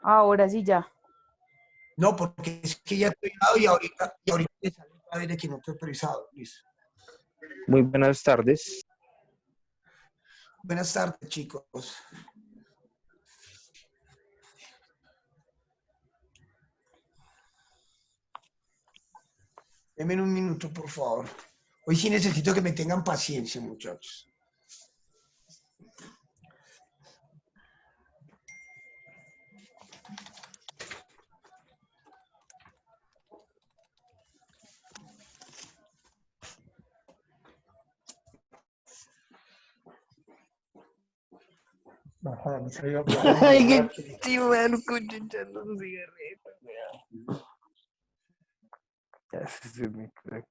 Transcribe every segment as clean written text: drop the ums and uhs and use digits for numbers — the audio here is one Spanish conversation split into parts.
Ahora sí ya. No, porque es que ya estoy dado y ahorita me sale otra vez de que no estoy autorizado. Listo. Muy buenas tardes. Buenas tardes, chicos. Denme un minuto, por favor. Hoy sí necesito que me tengan paciencia, muchachos. Ajá, no sabía. Ay, qué chido, escuchando un cigarrito. Ya, ese es mi crack.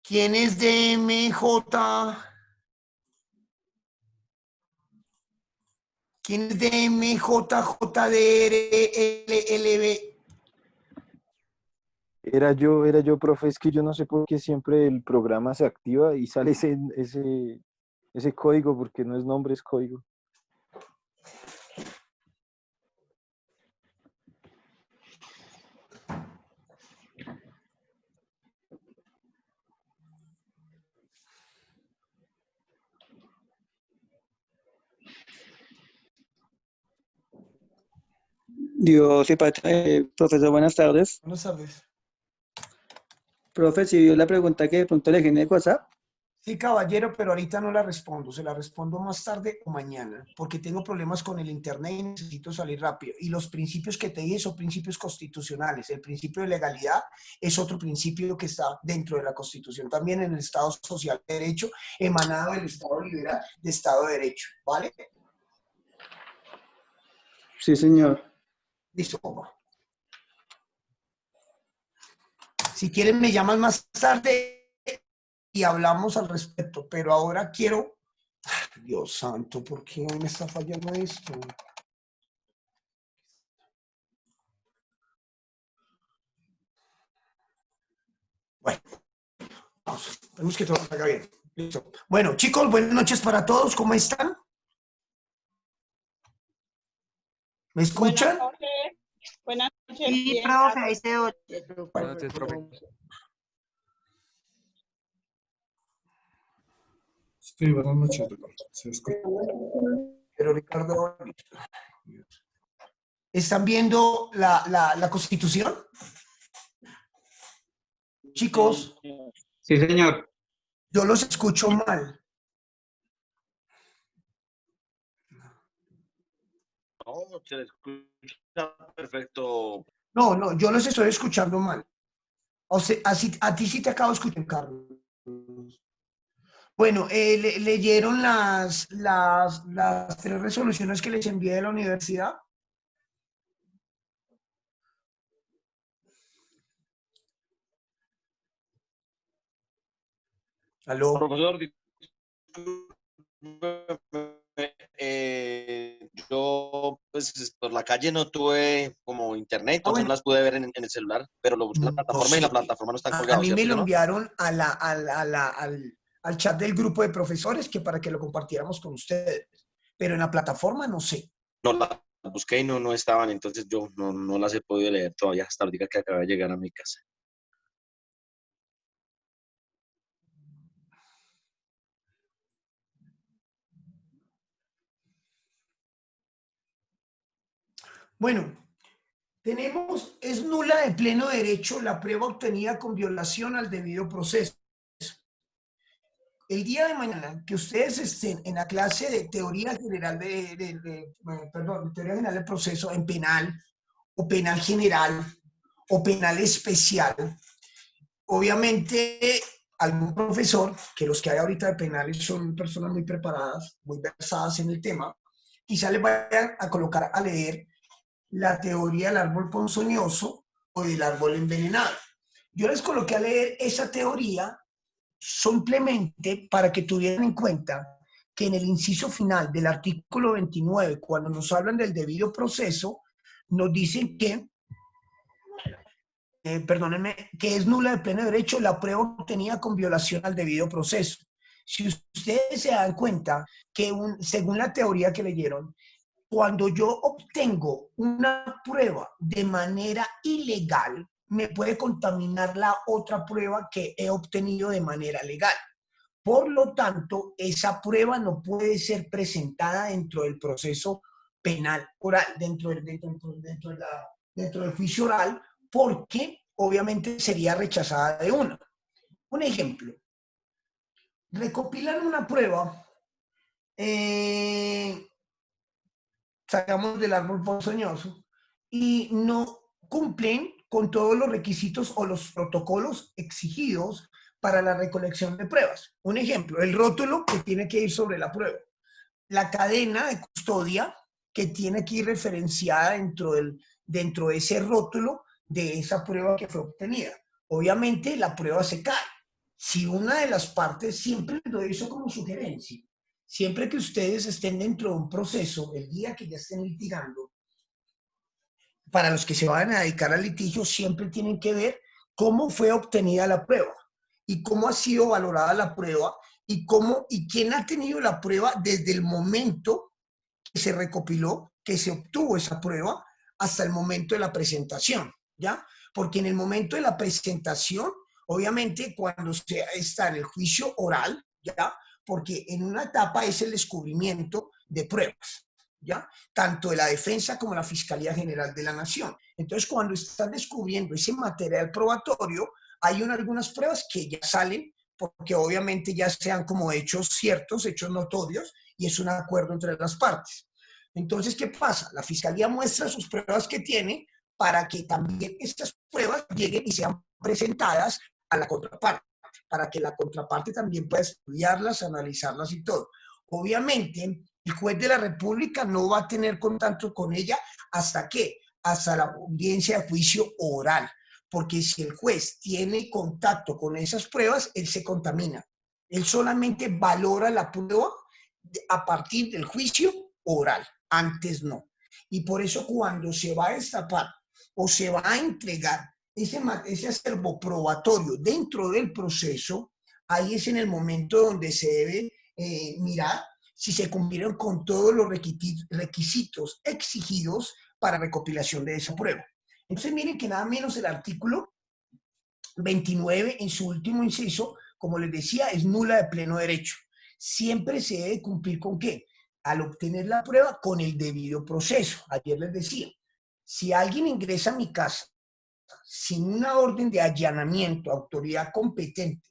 ¿Quién es de MJ? ¿Quién es de MJJDRLLB? Era yo, profe, es que yo no sé por qué siempre el programa se activa y sale ese código, porque no es nombre, es código. Dios, profesor, buenas tardes. Buenas tardes. Profe, si vio la pregunta que de pronto le generé WhatsApp. Sí, caballero, pero ahorita no la respondo. Se la respondo más tarde o mañana, porque tengo problemas con el internet y necesito salir rápido. Y los principios que te dije son principios constitucionales. El principio de legalidad es otro principio que está dentro de la Constitución, también en el Estado Social de Derecho, emanado del Estado Liberal de Estado de Derecho. ¿Vale? Sí, señor. Listo, papá. Si quieren, me llaman más tarde y hablamos al respecto, pero ahora quiero... Dios santo, ¿por qué hoy me está fallando esto? Bueno, vamos, esperemos que todo salga bien. Listo. Bueno, chicos, buenas noches para todos, ¿cómo están? ¿Me escuchan? Buenas noches. Sí, Bien, profe, gracias. ahí se oye. Buenas noches, profe. Sí, buenas noches, doctor. Se escucha. Pero Ricardo, ¿están viendo la Constitución? Chicos, Sí, señor. yo los escucho mal. No, se escucha perfecto. No, yo los estoy escuchando mal. O sea, así, a ti sí te acabo de escuchar, Carlos. Bueno, ¿leyeron las 3 resoluciones que les envié de la universidad? ¿Aló? Profesor, yo pues por la calle no tuve como internet, entonces no Bueno. las pude ver en el celular, pero lo busqué en la plataforma y la plataforma no está A colgado, mí me ¿cierto lo que no? enviaron al chat del grupo de profesores que para que lo compartiéramos con ustedes. Pero en la plataforma no sé. No las busqué y no estaban, entonces yo no las he podido leer todavía hasta ahorita que acabé de llegar a mi casa. Bueno, es nula de pleno derecho la prueba obtenida con violación al debido proceso. El día de mañana que ustedes estén en la clase de teoría general teoría general del proceso en penal o penal general o penal especial, obviamente algún profesor, que los que hay ahorita de penales son personas muy preparadas, muy versadas en el tema, quizá les vayan a colocar a leer la teoría del árbol ponzoñoso o del árbol envenenado. Yo les coloqué a leer esa teoría simplemente para que tuvieran en cuenta que en el inciso final del artículo 29, cuando nos hablan del debido proceso, nos dicen que, perdónenme, que es nula de pleno derecho la prueba obtenida con violación al debido proceso. Si ustedes se dan cuenta que según la teoría que leyeron, cuando yo obtengo una prueba de manera ilegal, me puede contaminar la otra prueba que he obtenido de manera legal. Por lo tanto, esa prueba no puede ser presentada dentro del proceso penal oral, dentro del juicio oral, porque obviamente sería rechazada de una. Un ejemplo, recopilan una prueba, sacamos del árbol ponzoñoso, y no cumplen con todos los requisitos o los protocolos exigidos para la recolección de pruebas. Un ejemplo, el rótulo que tiene que ir sobre la prueba, la cadena de custodia que tiene que ir referenciada dentro de ese rótulo de esa prueba que fue obtenida. Obviamente la prueba se cae. Si una de las partes, siempre lo doy eso como sugerencia, siempre que ustedes estén dentro de un proceso, el día que ya estén litigando, para los que se van a dedicar al litigio, siempre tienen que ver cómo fue obtenida la prueba y cómo ha sido valorada la prueba y quién ha tenido la prueba desde el momento que se recopiló, que se obtuvo esa prueba, hasta el momento de la presentación, ¿ya? Porque en el momento de la presentación, obviamente cuando se está en el juicio oral, ¿ya? Porque en una etapa es el descubrimiento de pruebas, ¿ya? Tanto de la defensa como la Fiscalía General de la Nación. Entonces, cuando están descubriendo ese material probatorio, hay algunas pruebas que ya salen, porque obviamente ya sean como hechos ciertos, hechos notorios, y es un acuerdo entre las partes. Entonces, ¿qué pasa? La Fiscalía muestra sus pruebas que tiene para que también estas pruebas lleguen y sean presentadas a la contraparte, para que la contraparte también pueda estudiarlas, analizarlas y todo. Obviamente, el juez de la República no va a tener contacto con ella hasta la audiencia de juicio oral, porque si el juez tiene contacto con esas pruebas, él se contamina. Él solamente valora la prueba a partir del juicio oral, antes no. Y por eso cuando se va a destapar o se va a entregar ese acervo probatorio dentro del proceso, ahí es en el momento donde se debe mirar si se cumplieron con todos los requisitos exigidos para recopilación de esa prueba. Entonces miren que nada menos el artículo 29 en su último inciso, como les decía, es nula de pleno derecho. Siempre se debe cumplir ¿con qué? Al obtener la prueba con el debido proceso. Ayer les decía, si alguien ingresa a mi casa sin una orden de allanamiento, autoridad competente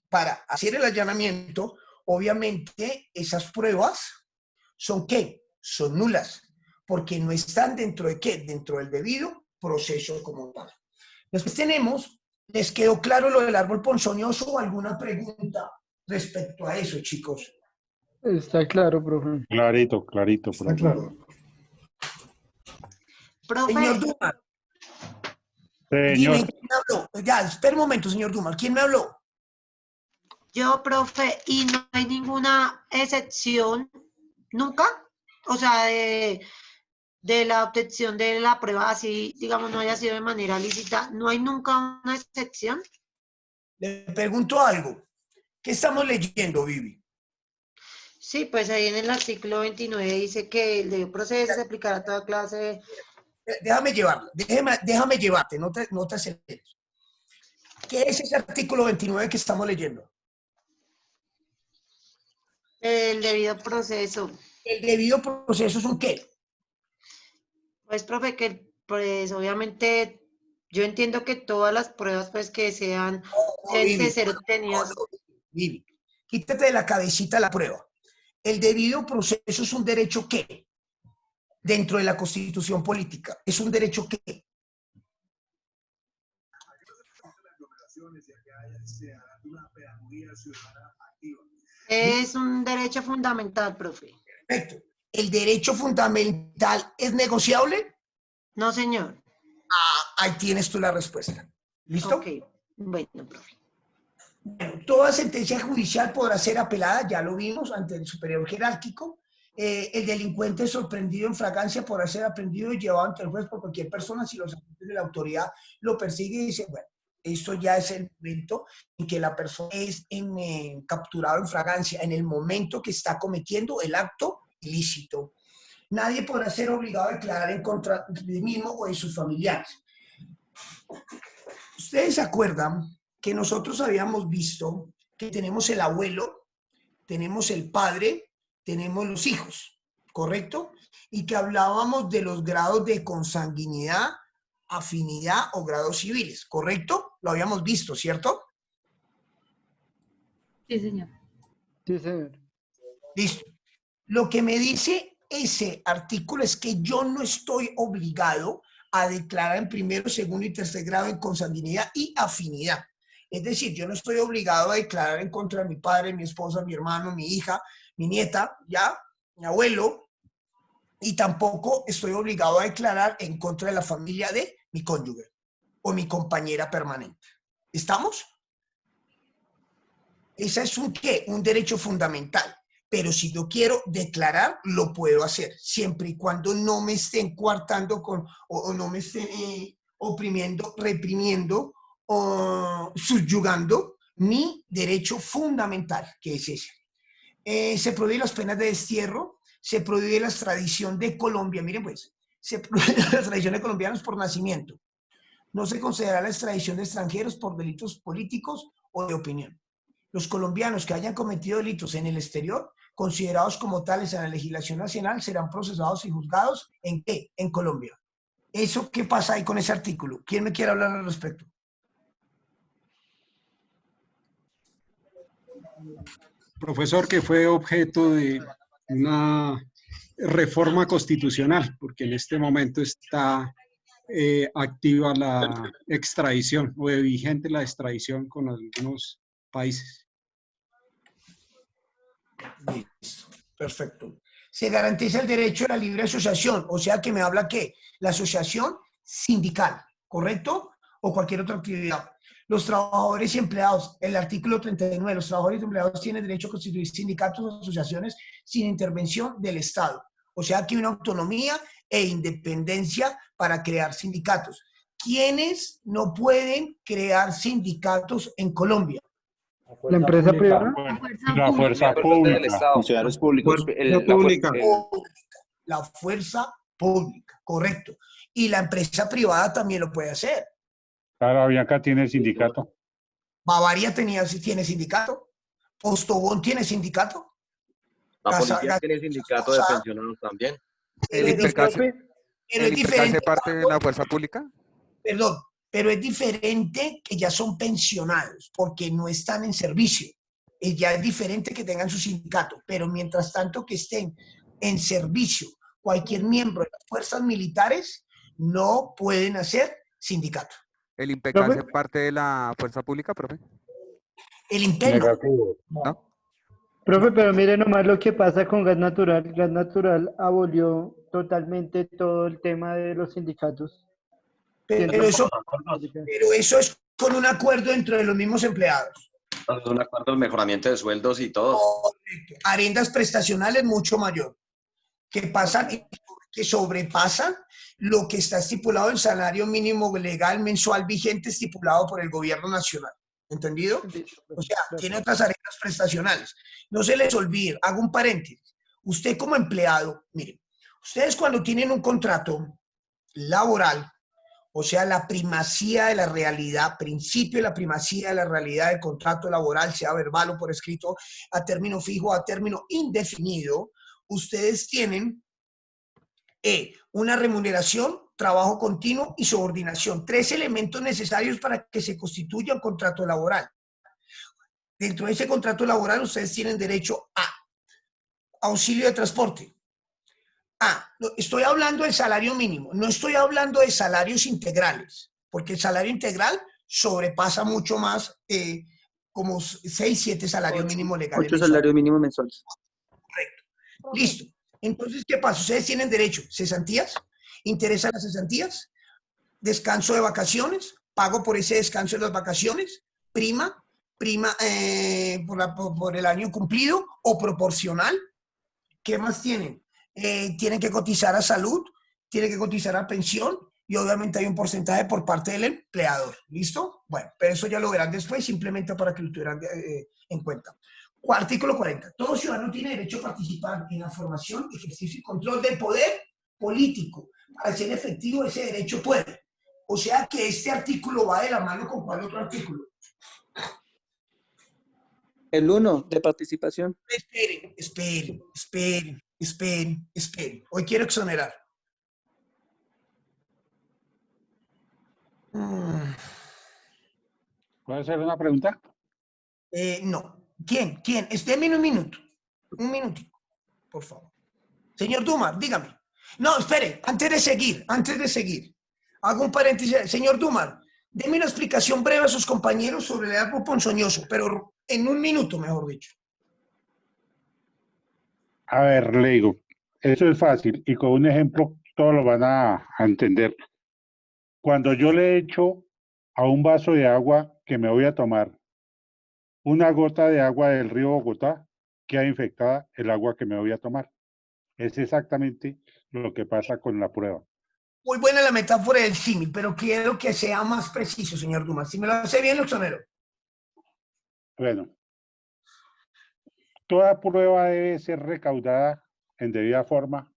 para hacer el allanamiento, obviamente esas pruebas son ¿qué? Son nulas, porque no están dentro de ¿qué? Dentro del debido proceso como tal. Después tenemos, ¿les quedó claro lo del árbol ponzoñoso o alguna pregunta respecto a eso, chicos? Está claro, profe. Clarito, clarito, Está profe. claro. Profe, Señor Dumas, Señor, dime, ¿quién me habló? Ya, espera un momento, señor Dumas, ¿quién me habló? yo, profe, y no hay ninguna excepción, nunca, o sea, de la obtención de la prueba, así, digamos, no haya sido de manera lícita, no hay nunca una excepción. Le pregunto algo. ¿Qué estamos leyendo, Vivi? Sí, pues ahí en el artículo 29 dice que el debido proceso se aplicará a toda clase de... Déjame llevarlo, déjame llevarte, no te aceleres. ¿Qué es ese artículo 29 que estamos leyendo? El debido proceso. El debido proceso es un qué. Pues, profe, que pues obviamente yo entiendo que todas las pruebas pues que sean deben de ser obtenidas. Vivi, quítate de la cabecita la prueba. El debido proceso es un derecho ¿qué? Dentro de la Constitución política. ¿Es un derecho qué? Es un derecho fundamental, profe. Perfecto. ¿El derecho fundamental es negociable? No, señor. Ah, ahí tienes tú la respuesta. ¿Listo? Ok, bueno, profe. Toda sentencia judicial podrá ser apelada, ya lo vimos, ante el superior jerárquico. El delincuente sorprendido en fragancia podrá ser aprendido y llevado ante el juez por cualquier persona si los agentes de la autoridad lo persiguen y dicen, bueno, esto ya es el momento en que la persona es capturado en fragancia, en el momento que está cometiendo el acto ilícito. Nadie podrá ser obligado a declarar en contra de sí mismo o de sus familiares. ¿Ustedes se acuerdan que nosotros habíamos visto que tenemos el abuelo, tenemos el padre, tenemos los hijos, ¿correcto? Y que hablábamos de los grados de consanguinidad, afinidad o grados civiles, ¿correcto? Lo habíamos visto, ¿cierto? Sí, señor. Sí, señor. Listo. Lo que me dice ese artículo es que yo no estoy obligado a declarar en primero, segundo y tercer grado en consanguinidad y afinidad. Es decir, yo no estoy obligado a declarar en contra de mi padre, mi esposa, mi hermano, mi hija, mi nieta, ya, mi abuelo, y tampoco estoy obligado a declarar en contra de la familia de mi cónyuge o mi compañera permanente. ¿Estamos? Ese es un ¿qué? Un derecho fundamental. Pero si yo quiero declarar, lo puedo hacer, siempre y cuando no me estén coartando o no me estén oprimiendo, reprimiendo o subyugando mi derecho fundamental, que es ese. Se prohíben las penas de destierro, se prohíbe la extradición de Colombia. Miren pues, se prohíbe la extradición de colombianos por nacimiento. No se considera la extradición de extranjeros por delitos políticos o de opinión. Los colombianos que hayan cometido delitos en el exterior, considerados como tales en la legislación nacional, serán procesados y juzgados ¿en qué? En Colombia. ¿Eso qué pasa ahí con ese artículo? ¿Quién me quiere hablar al respecto? Profesor, que fue objeto de una reforma constitucional, porque en este momento está activa la extradición o de vigente la extradición con algunos países. Listo, perfecto. Se garantiza el derecho a la libre asociación, o sea que me habla que la asociación sindical, ¿correcto? O cualquier otra actividad. Los trabajadores y empleados, el artículo 39, los trabajadores y empleados tienen derecho a constituir sindicatos o asociaciones sin intervención del Estado. O sea que hay una autonomía e independencia para crear sindicatos. ¿Quiénes no pueden crear sindicatos en Colombia? La empresa privada. La fuerza pública. Funcionarios públicos. La fuerza pública, correcto. Y la empresa privada también lo puede hacer. Claro, Avianca tiene sindicato. Bavaria tiene sindicato. Postobón tiene sindicato. La policía tiene sindicato de pensionados también. ¿El IPEC hace parte de la fuerza pública? Perdón, pero es diferente que ya son pensionados porque no están en servicio. Ya es diferente que tengan su sindicato, pero mientras tanto que estén en servicio, cualquier miembro de las fuerzas militares no pueden hacer sindicato. ¿El IMPEC hace parte de la fuerza pública, profe? El IMPEC no. Profe, pero mire nomás lo que pasa con Gas Natural. Gas Natural abolió totalmente todo el tema de los sindicatos. Pero eso es con un acuerdo entre los mismos empleados. Un acuerdo de mejoramiento de sueldos y todo. Correcto. Arendas prestacionales mucho mayor, que pasan y que sobrepasan lo que está estipulado el salario mínimo legal mensual vigente estipulado por el gobierno nacional. ¿Entendido? O sea, tiene otras arendas prestacionales. No se les olvide, hago un paréntesis. Usted como empleado, miren, ustedes cuando tienen un contrato laboral, o sea, la primacía de la realidad, principio de la primacía de la realidad del contrato laboral, sea verbal o por escrito, a término fijo, a término indefinido, ustedes tienen una remuneración, trabajo continuo y subordinación. 3 elementos necesarios para que se constituya un contrato laboral. Dentro de ese contrato laboral ustedes tienen derecho a auxilio de transporte. Estoy hablando del salario mínimo, no estoy hablando de salarios integrales, porque el salario integral sobrepasa mucho más, como 6, 7 salarios mínimos legales. 8 salarios mínimos mensuales. Correcto. Listo. Entonces, ¿qué pasa? Ustedes tienen derecho, cesantías, interesan las cesantías, descanso de vacaciones, pago por ese descanso de las vacaciones, prima, prima, por el año cumplido o proporcional. ¿Qué más tienen? Tienen que cotizar a salud, tienen que cotizar a pensión y obviamente hay un porcentaje por parte del empleador. ¿Listo? Bueno, pero eso ya lo verán después, simplemente para que lo tuvieran en cuenta. Artículo 40. Todo ciudadano tiene derecho a participar en la formación, ejercicio y control del poder político. Para ser efectivo ese derecho puede. O sea que este artículo va de la mano con ¿cuál otro artículo? El 1 de participación. Esperen. Hoy quiero exonerar. ¿Puedo hacer una pregunta? No. ¿Quién? Deme un minuto. Un minutico, por favor. Señor Dumar, dígame. No, espere, antes de seguir. Hago un paréntesis. Señor Dumar, deme una explicación breve a sus compañeros sobre el árbol ponzoñoso, pero en un minuto, mejor dicho. A ver, le digo, eso es fácil y con un ejemplo todos lo van a entender. Cuando yo le echo a un vaso de agua que me voy a tomar una gota de agua del río Bogotá, queda infectada el agua que me voy a tomar. Es exactamente lo que pasa con la prueba. Muy buena la metáfora del símil, pero quiero que sea más preciso, señor Dumas. Si me lo hace bien, lo exonero. Bueno, toda prueba debe ser recaudada en debida forma,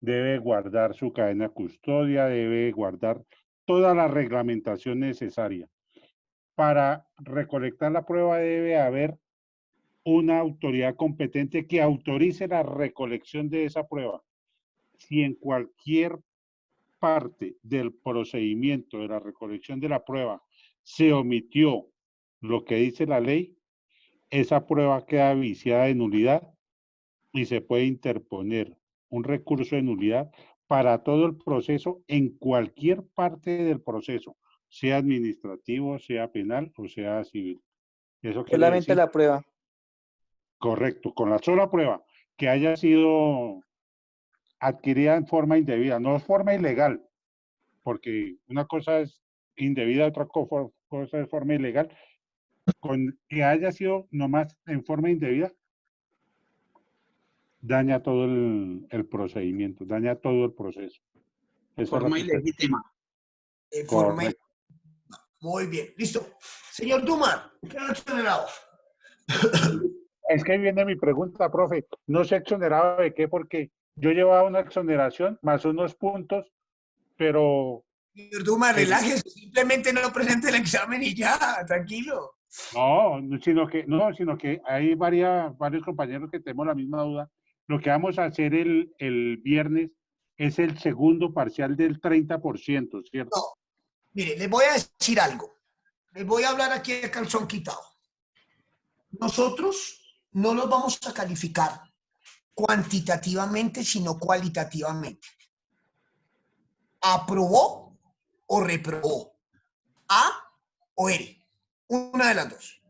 debe guardar su cadena de custodia, debe guardar toda la reglamentación necesaria. Para recolectar la prueba debe haber una autoridad competente que autorice la recolección de esa prueba. Si en cualquier parte del procedimiento de la recolección de la prueba se omitió lo que dice la ley, esa prueba queda viciada de nulidad y se puede interponer un recurso de nulidad para todo el proceso en cualquier parte del proceso, sea administrativo, sea penal o sea civil. Eso quiere Solamente decir, la prueba. correcto, con la sola prueba que haya sido adquirida en forma indebida, no es forma ilegal, porque una cosa es indebida, otra cosa es forma ilegal, con que haya sido nomás en forma indebida, daña todo el procedimiento, daña todo el proceso. Forma ilegítima. Correcto. Muy bien, listo. Señor Dumar, ¿qué ha exonerado? Es que ahí viene mi pregunta, profe. No sé exonerado de qué, porque yo llevaba una exoneración más unos puntos, pero... Señor Dumar, relájese, simplemente no presente el examen y ya, tranquilo. No, sino que hay varios compañeros que tenemos la misma duda. Lo que vamos a hacer el viernes es el segundo parcial del 30%, ¿cierto? No, mire, les voy a decir algo. Les voy a hablar aquí de calzón quitado. Nosotros no los vamos a calificar cuantitativamente, sino cualitativamente. ¿Aprobó o reprobó? ¿A o R? Una de las dos.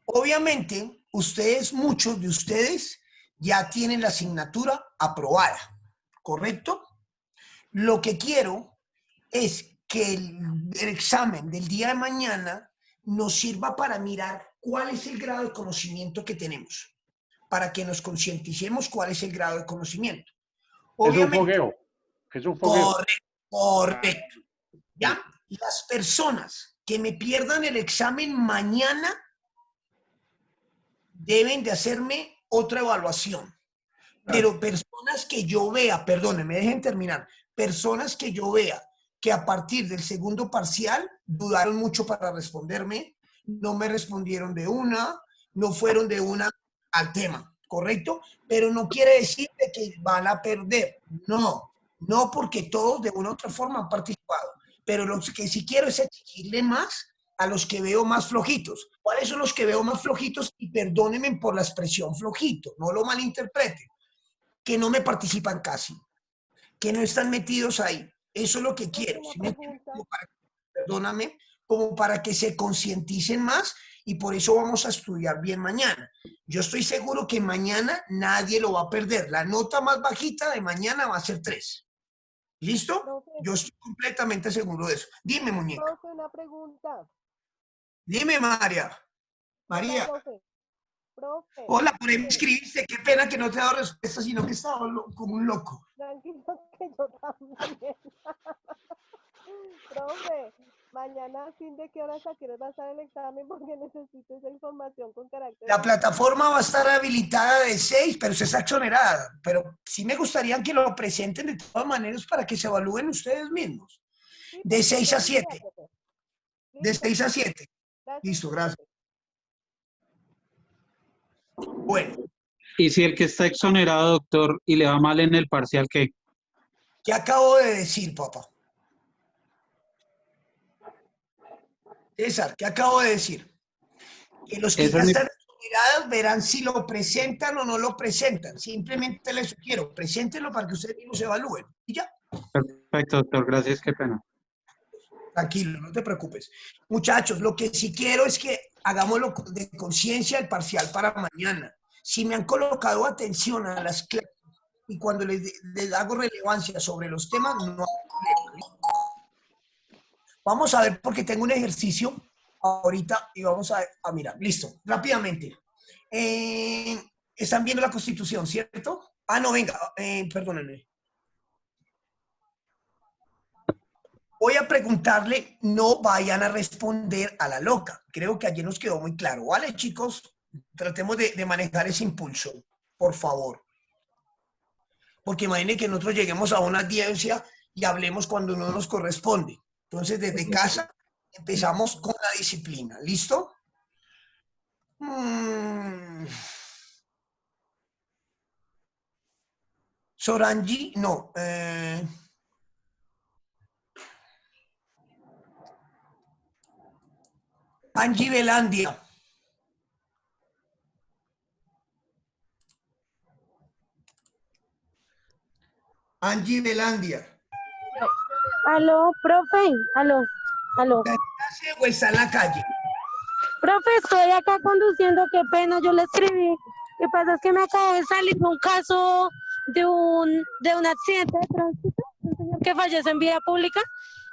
Obviamente, muchos de ustedes ya tienen la asignatura aprobada, ¿correcto? Lo que quiero es que el examen del día de mañana nos sirva para mirar cuál es el grado de conocimiento que tenemos, para que nos concienticemos cuál es el grado de conocimiento. Obviamente, es un fogueo. Correcto. ¿Ya? Las personas que me pierdan el examen mañana deben de hacerme otra evaluación. Pero personas que yo vea, perdónenme, dejen terminar, personas que yo vea que a partir del segundo parcial dudaron mucho para responderme, no me respondieron de una, no fueron de una al tema, ¿correcto? Pero no quiere decir que van a perder, no, porque todos de una u otra forma han participado, pero lo que sí quiero es exigirle más a los que veo más flojitos. ¿Cuáles son los que veo más flojitos? Y perdónenme por la expresión flojito, no lo malinterpreten, que no me participan casi, que no están metidos ahí. Eso es lo que quiero. Perdóname, como para que se concienticen más y por eso vamos a estudiar bien mañana. Yo estoy seguro que mañana nadie lo va a perder. La nota más bajita de mañana va a ser 3. ¿Listo? Yo estoy completamente seguro de eso. Dime, muñeca. Una pregunta. Dime, María. María. Profe. Hola, por ahí me escribiste. Qué pena que no te he dado respuesta, sino que estaba como un loco. Tranquilo que yo también. Profe, mañana a fin de qué horas a qué hora va a estar el examen porque necesito esa información con carácter. La plataforma va a estar habilitada de 6, pero se está exonerada. Pero sí me gustaría que lo presenten de todas maneras para que se evalúen ustedes mismos. Sí, De 6 a profe. 7. De 6 a 7. Gracias. Listo, gracias. Bueno, Y si el que está exonerado, doctor, y le va mal en el parcial, ¿qué? ¿qué acabo de decir, papá? César, ¿qué acabo de decir? Que los que Esa ya es mi- están exonerados verán si lo presentan o no lo presentan. Simplemente les sugiero, preséntenlo para que ustedes mismos se evalúen. Y ya. Perfecto, doctor, gracias, qué pena. Tranquilo, no te preocupes. Muchachos, lo que sí quiero es que hagámoslo de conciencia el parcial para mañana. Si me han colocado atención a las clases y cuando les hago relevancia sobre los temas, no hay problema. Vamos a ver porque tengo un ejercicio ahorita y vamos a mirar. Listo, rápidamente. Están viendo la Constitución, ¿cierto? Ah, no, venga, perdónenme. Voy a preguntarle, no vayan a responder a la loca. Creo que ayer nos quedó muy claro, ¿vale, chicos? Tratemos de manejar ese impulso, por favor. Porque imaginen que nosotros lleguemos a una audiencia y hablemos cuando no nos corresponde. Entonces, desde casa empezamos con la disciplina. ¿Listo? Sorangi, no. Angie Velandia. Angie Velandia. Aló, profe. Aló. ¿Está en clase o está en la calle? Profe, estoy acá conduciendo, qué pena, yo le escribí. Lo que pasa es que me acabo de salir un caso de un accidente de tránsito, un señor que fallece en vía pública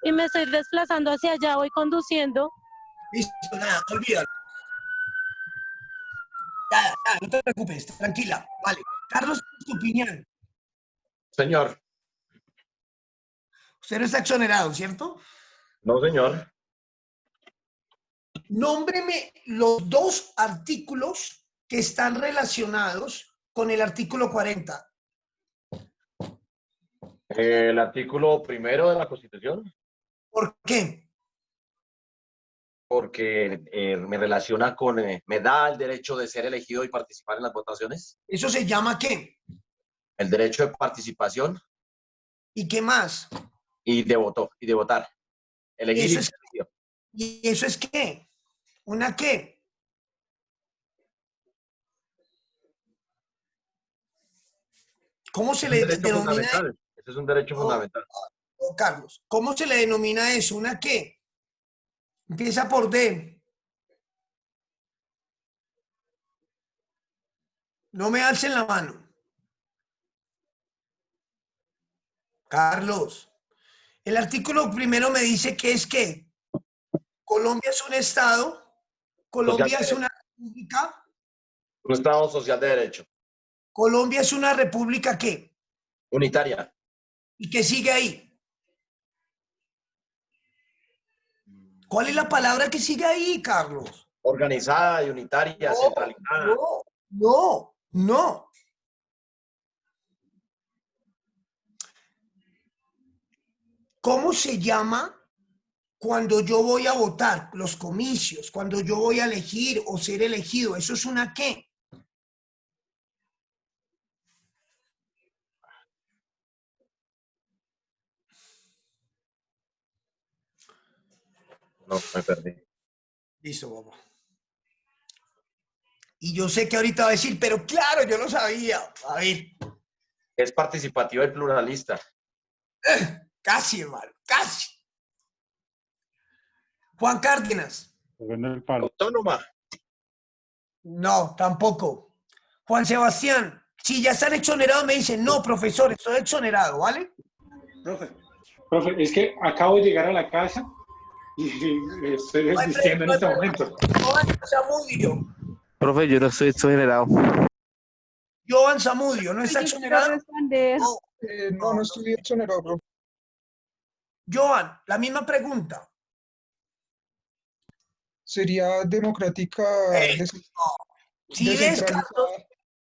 y me estoy desplazando hacia allá, voy conduciendo. Listo, nada, olvídalo. Ya, no te preocupes, tranquila. Vale. Carlos, tu opinión. Señor. Usted no está exonerado, ¿cierto? No, señor. Nómbreme los 2 artículos que están relacionados con el artículo 40. El artículo 1 de la Constitución. ¿Por qué? Porque me relaciona con, me da el derecho de ser elegido y participar en las votaciones. ¿Eso se llama qué? El derecho de participación. ¿Y qué más? Y de votar. Elegir Eso ¿Y eso es qué? ¿Una qué? ¿Cómo se le denomina? Ese es un derecho fundamental. Carlos, ¿cómo se le denomina eso? ¿Una qué? Empieza por D. No me alcen la mano. Carlos, el artículo 1 me dice que es que Colombia es un estado, Colombia es una república. Un estado social de derecho. Colombia es una república ¿qué? Unitaria. ¿Y qué sigue ahí? ¿Cuál es la palabra que sigue ahí, Carlos? Organizada y unitaria, centralizada. No. ¿Cómo se llama cuando yo voy a votar? Los comicios, cuando yo voy a elegir o ser elegido. ¿Eso es una qué? No, me perdí. Listo, papá. Y yo sé que ahorita va a decir, pero claro, yo lo sabía. A ver. Es participativo y pluralista. Casi, hermano, casi. Juan Cárdenas. Autónoma. No, tampoco. Juan Sebastián, si ya están exonerados, me dicen, no, profesor, estoy exonerado, ¿vale? Profe, es que acabo de llegar a la casa y estoy desistiendo en este momento. Joan Zamudio. Profe, yo no estoy exonerado. Joan Zamudio, ¿no está exonerado? No, no estoy exonerado, profe. Joan, la misma pregunta. Sería democrática. Si ves,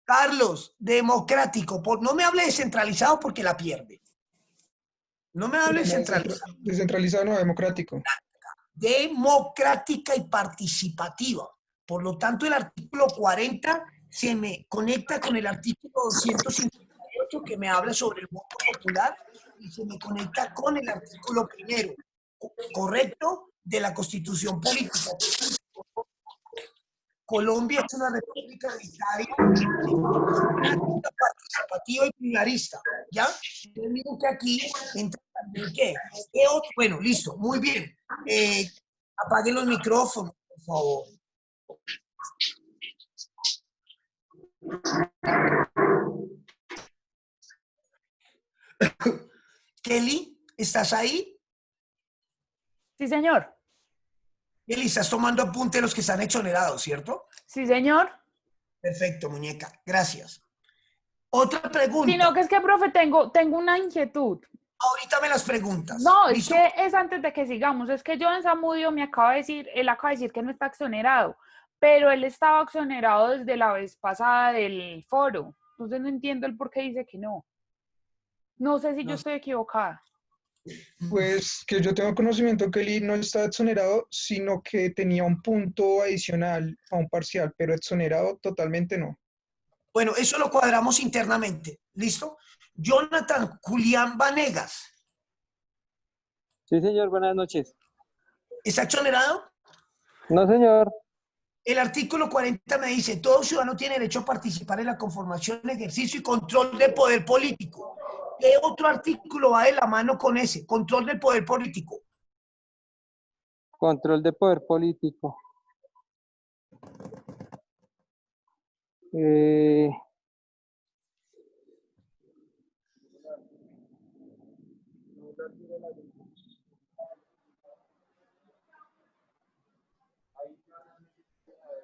Carlos, democrático. No me hable descentralizado porque la pierde. No me hable descentralizado. Descentralizado no, democrático. Democrática y participativa. Por lo tanto, el artículo 40 se me conecta con el artículo 258 que me habla sobre el voto popular y se me conecta con el artículo primero, correcto, de la Constitución Política. Colombia es una república unitaria, participativa y pluralista, ¿ya? Entonces miren que aquí entra también ¿qué? ¿Qué otro? Bueno, listo, muy bien. Apaguen los micrófonos, por favor. Kelly, ¿estás ahí? Sí, señor. Kelly, estás tomando apunte de los que están exonerados, ¿cierto? Sí, señor. Perfecto, muñeca. Gracias. Otra pregunta. Sino que es que, profe, tengo una inquietud. Ahorita me las preguntas. No, ¿listo? es que es antes de que sigamos. Es que Joan Zamudio me acaba de decir, él acaba de decir que no está exonerado, pero él estaba exonerado desde la vez pasada del foro. Entonces no entiendo el por qué dice que no. No sé si yo estoy equivocada. Pues que yo tengo conocimiento que él no está exonerado, sino que tenía un punto adicional a un parcial, pero exonerado totalmente no. Bueno, eso lo cuadramos internamente. ¿Listo? Jonathan Julián Vanegas. Sí, señor, buenas noches. ¿Está exonerado? No, señor. El artículo 40 me dice, todo ciudadano tiene derecho a participar en la conformación, ejercicio y control del poder político. ¿Qué otro artículo va de la mano con ese? Control del poder político. Control de poder político.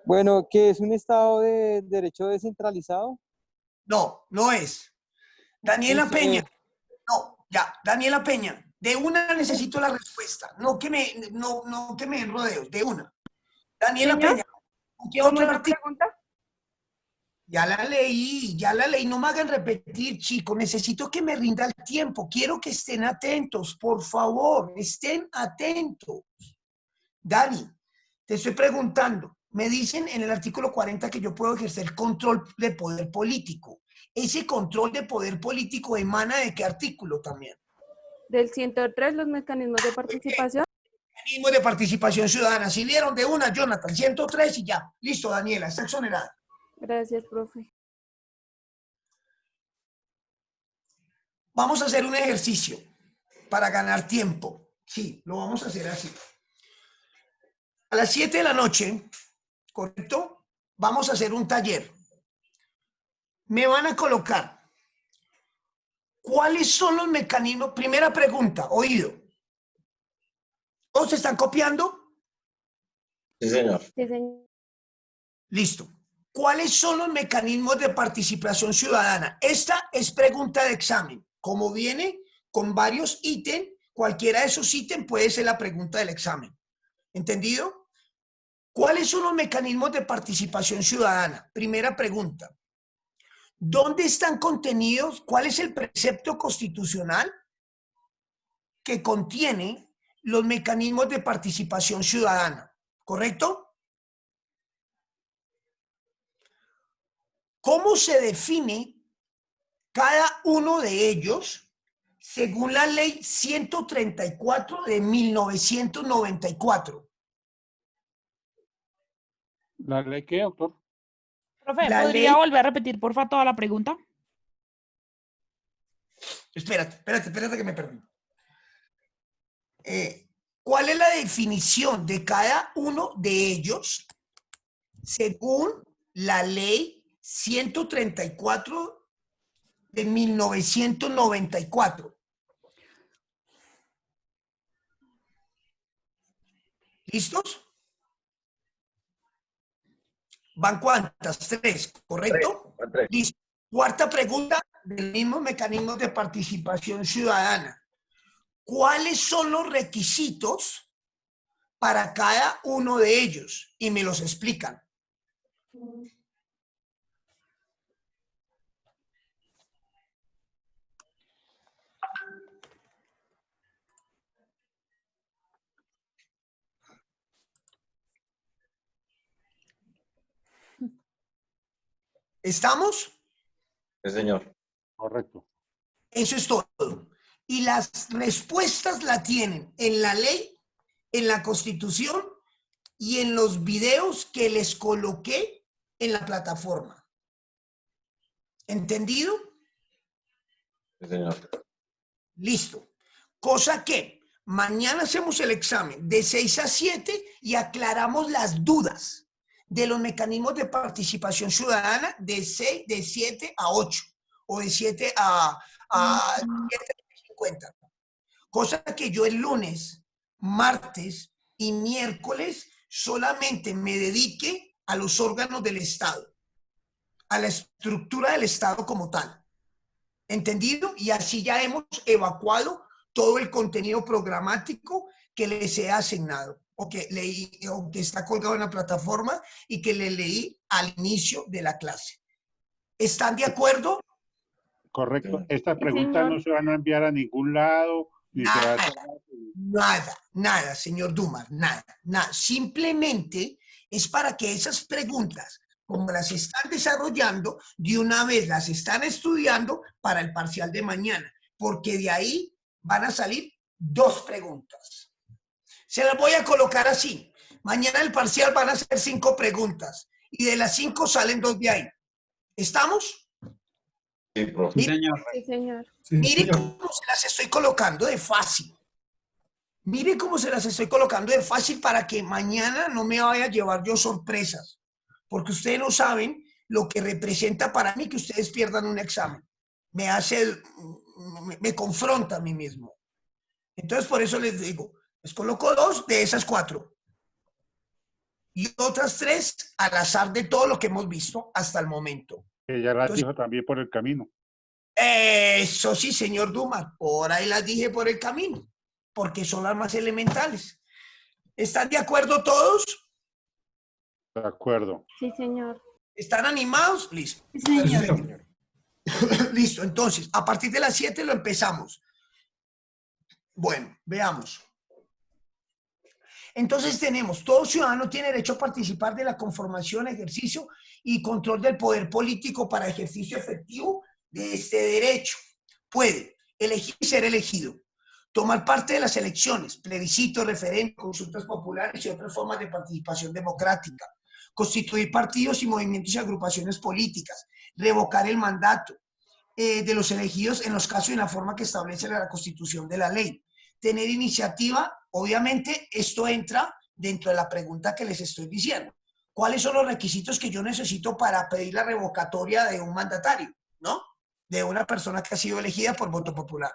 Bueno, ¿qué es un Estado de derecho descentralizado? No, no es. Daniela Peña. No, ya, Daniela Peña. De una necesito la respuesta. No que me den rodeos, de una. Daniela ¿Señor? Peña. ¿Qué ¿Cómo otro es la artículo? pregunta? Ya la leí. No me hagan repetir, chicos. Necesito que me rinda el tiempo. Quiero que estén atentos, por favor. Estén atentos. Dani, te estoy preguntando. Me dicen en el artículo 40 que yo puedo ejercer control de poder político. ¿Ese control de poder político emana de qué artículo también? Del 103, los mecanismos de participación. Mecanismos de participación ciudadana. Si vieron de una, Jonathan, 103 y ya. Listo, Daniela, está exonerada. Gracias, profe. Vamos a hacer un ejercicio para ganar tiempo. Sí, lo vamos a hacer así. A las 7 de la noche, ¿correcto? Vamos a hacer un taller. Me van a colocar ¿cuáles son los mecanismos? Primera pregunta, oído. ¿Todos se están copiando? Sí, señor. Sí, señor. Listo. ¿Cuáles son los mecanismos de participación ciudadana? Esta es pregunta de examen. Como viene con varios ítems, cualquiera de esos ítems puede ser la pregunta del examen. ¿Entendido? ¿Cuáles son los mecanismos de participación ciudadana? Primera pregunta. ¿Dónde están contenidos? ¿Cuál es el precepto constitucional que contiene los mecanismos de participación ciudadana? ¿Correcto? ¿Cómo se define cada uno de ellos según la ley 134 de 1994? ¿La ley qué, doctor? Profe, La ¿podría ley- volver a repetir, porfa, toda la pregunta? Espérate que me perdí. ¿Cuál es la definición de cada uno de ellos según la ley 134 de 1994? ¿Listos? ¿Van cuántas? 3, ¿correcto? Tres. Listo. Cuarta pregunta del mismo mecanismo de participación ciudadana. ¿Cuáles son los requisitos para cada uno de ellos? Y me los explican. ¿Estamos? Sí, señor. Correcto. Eso es todo. Y las respuestas la tienen en la ley, en la Constitución y en los videos que les coloqué en la plataforma. ¿Entendido? Sí, señor. Listo. Cosa que mañana hacemos el examen de 6 a 7 y aclaramos las dudas de los mecanismos de participación ciudadana de 7 a 8 o de 7 a 7:50. Cosa que yo el lunes, martes y miércoles solamente me dedique a los órganos del Estado, a la estructura del Estado como tal. ¿Entendido? Y así ya hemos evacuado todo el contenido programático que les sea asignado o que leí, o que está colgado en la plataforma y que le leí al inicio de la clase. ¿Están de acuerdo? Correcto. Estas Sí, preguntas señor. no se van a enviar a ningún lado, ni se va a hacer Nada, señor Dumas, nada. Simplemente es para que esas preguntas, como las están desarrollando, de una vez las están estudiando para el parcial de mañana, porque de ahí van a salir 2 preguntas. Se las voy a colocar así. Mañana el parcial van a ser 5 preguntas y de las 5 salen 2 de ahí. ¿Estamos? Sí, profe. Sí, señor. Sí, señor. Mire cómo se las estoy colocando de fácil. Mire cómo se las estoy colocando de fácil para que mañana no me vaya a llevar yo sorpresas. Porque ustedes no saben lo que representa para mí que ustedes pierdan un examen. Me confronta a mí mismo. Entonces, por eso les digo, les coloco 2 de esas 4. Y otras 3 al azar de todo lo que hemos visto hasta el momento. Que ya las Entonces, dijo también por el camino. eso sí, señor Dumas, por ahí las dije por el camino, porque son las más elementales. ¿Están de acuerdo todos? De acuerdo. Sí, señor. ¿Están animados? Listo. Sí, señor. Listo, entonces, a partir de las 7 lo empezamos. Bueno, veamos. Entonces tenemos, todo ciudadano tiene derecho a participar de la conformación, ejercicio y control del poder político para ejercicio efectivo de este derecho. Puede elegir y ser elegido, tomar parte de las elecciones, plebiscitos, referendos, consultas populares y otras formas de participación democrática, constituir partidos y movimientos y agrupaciones políticas, revocar el mandato de los elegidos en los casos y en la forma que establece la Constitución de la ley, tener iniciativa. Obviamente esto entra dentro de la pregunta que les estoy diciendo. ¿Cuáles son los requisitos que yo necesito para pedir la revocatoria de un mandatario, ¿no? De una persona que ha sido elegida por voto popular.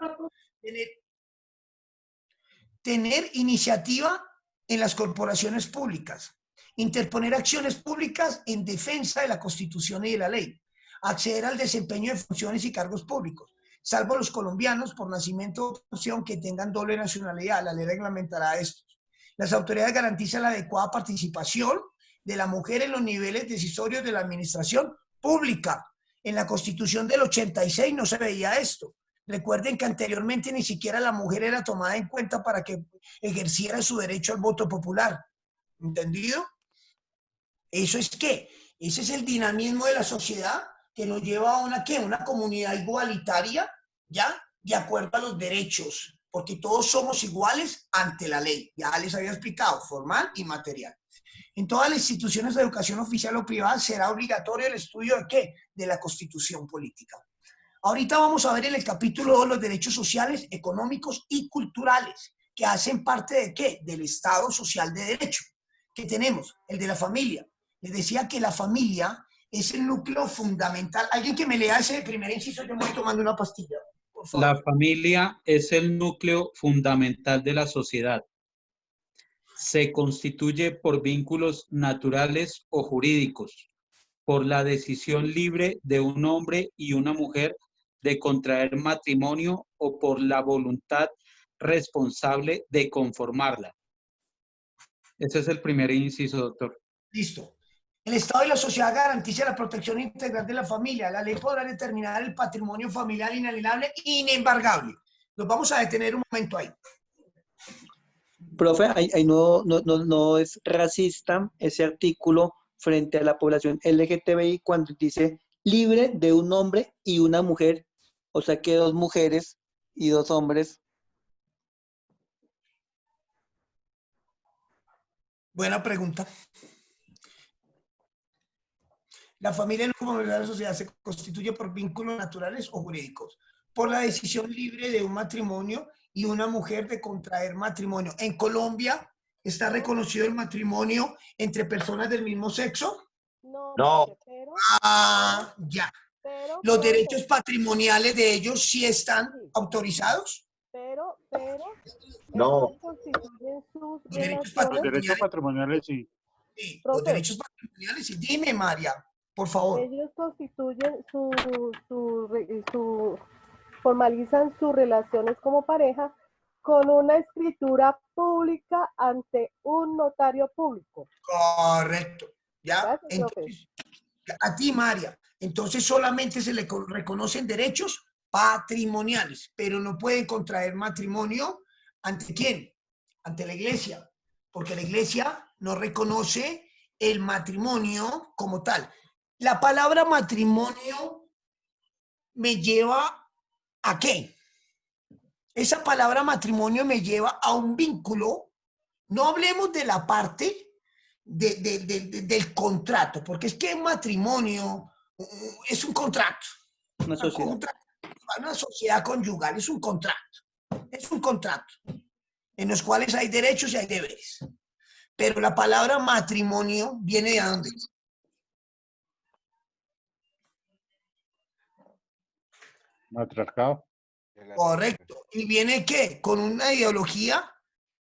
Tener iniciativa en las corporaciones públicas. Interponer acciones públicas en defensa de la Constitución y de la ley. Acceder al desempeño de funciones y cargos públicos, salvo los colombianos por nacimiento o adopción que tengan doble nacionalidad. La ley reglamentará esto. Las autoridades garantizan la adecuada participación de la mujer en los niveles decisorios de la administración pública. En la Constitución del 86 no se veía esto. Recuerden que anteriormente ni siquiera la mujer era tomada en cuenta para que ejerciera su derecho al voto popular. ¿Entendido? Eso es ¿qué? Ese es el dinamismo de la sociedad que nos lleva a una comunidad igualitaria, ¿ya? De acuerdo a los derechos, porque todos somos iguales ante la ley. Ya les había explicado, formal y material. En todas las instituciones de educación oficial o privada será obligatorio el estudio ¿de qué? De la Constitución política. Ahorita vamos a ver en el capítulo 2 los derechos sociales, económicos y culturales, que hacen parte ¿de qué? Del Estado social de derecho. ¿Qué tenemos? El de la familia. Les decía que la familia es el núcleo fundamental. Alguien que me lea ese primer inciso, yo me voy tomando una pastilla, por favor. La familia es el núcleo fundamental de la sociedad. se constituye por vínculos naturales o jurídicos, por la decisión libre de un hombre y una mujer de contraer matrimonio o por la voluntad responsable de conformarla. Ese es el primer inciso, doctor. Listo. El Estado y la sociedad garantizan la protección integral de la familia. La ley podrá determinar el patrimonio familiar inalienable e inembargable. Nos vamos a detener un momento ahí. Profe, ahí no es racista ese artículo frente a la población LGTBI cuando dice libre de un hombre y una mujer, o sea que 2 mujeres y 2 hombres. Buena pregunta. La familia en como de la sociedad se constituye por vínculos naturales o jurídicos, por la decisión libre de un matrimonio y una mujer de contraer matrimonio. En Colombia está reconocido el matrimonio entre personas del mismo sexo. No. Ah, ya. Los derechos patrimoniales de ellos sí están autorizados. Pero No. ellos constituyen sus Los derechos Los derechos patrimoniales sí. Sí, los Profe. derechos patrimoniales sí. Dime, María, por favor. Ellos constituyen formalizan sus relaciones como pareja con una escritura pública ante un notario público. Correcto. ¿Ya? Gracias, Entonces, a ti, María. Entonces solamente se le reconocen derechos patrimoniales, pero no pueden contraer matrimonio. ¿Ante quién? Ante la iglesia, porque la iglesia no reconoce el matrimonio como tal. La palabra matrimonio me lleva ¿a qué? Esa palabra matrimonio me lleva a un vínculo. No hablemos de la parte del contrato, porque es que matrimonio es un contrato. Una sociedad conyugal es un contrato. Es un contrato en los cuales hay derechos y hay deberes. Pero la palabra matrimonio viene de dónde? Matriarcado. Correcto. ¿Y viene qué? Con una ideología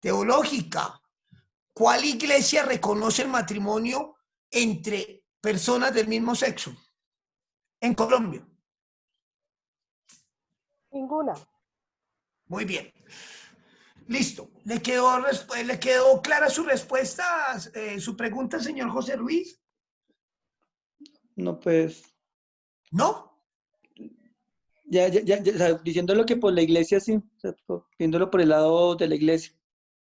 teológica. ¿Cuál iglesia reconoce el matrimonio entre personas del mismo sexo en Colombia? Ninguna. Muy bien. Listo. ¿Le quedó clara su respuesta, su pregunta, señor José Luis? No, pues. ¿No? Ya, o sea, diciéndolo que por la iglesia sí, o sea, viéndolo por el lado de la iglesia.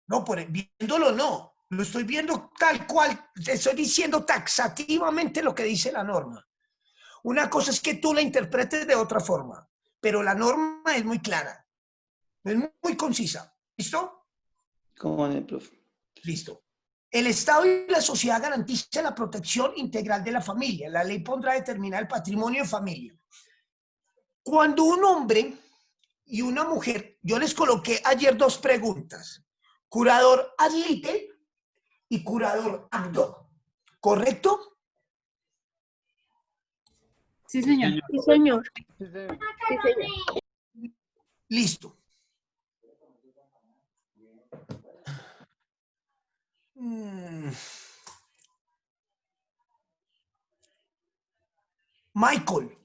No, viéndolo no. Lo estoy viendo tal cual. Te estoy diciendo taxativamente lo que dice la norma. Una cosa es que tú la interpretes de otra forma, pero la norma es muy clara. Es muy concisa. ¿Listo? ¿Cómo es, profe? Listo. El Estado y la sociedad garantizan la protección integral de la familia. La ley pondrá a determinar el patrimonio de familia. Cuando un hombre y una mujer, yo les coloqué ayer 2 preguntas. Curador ad litem y curador ad hoc. ¿Correcto? Sí, señor. Sí, señor. Sí, señor. Listo. Michael.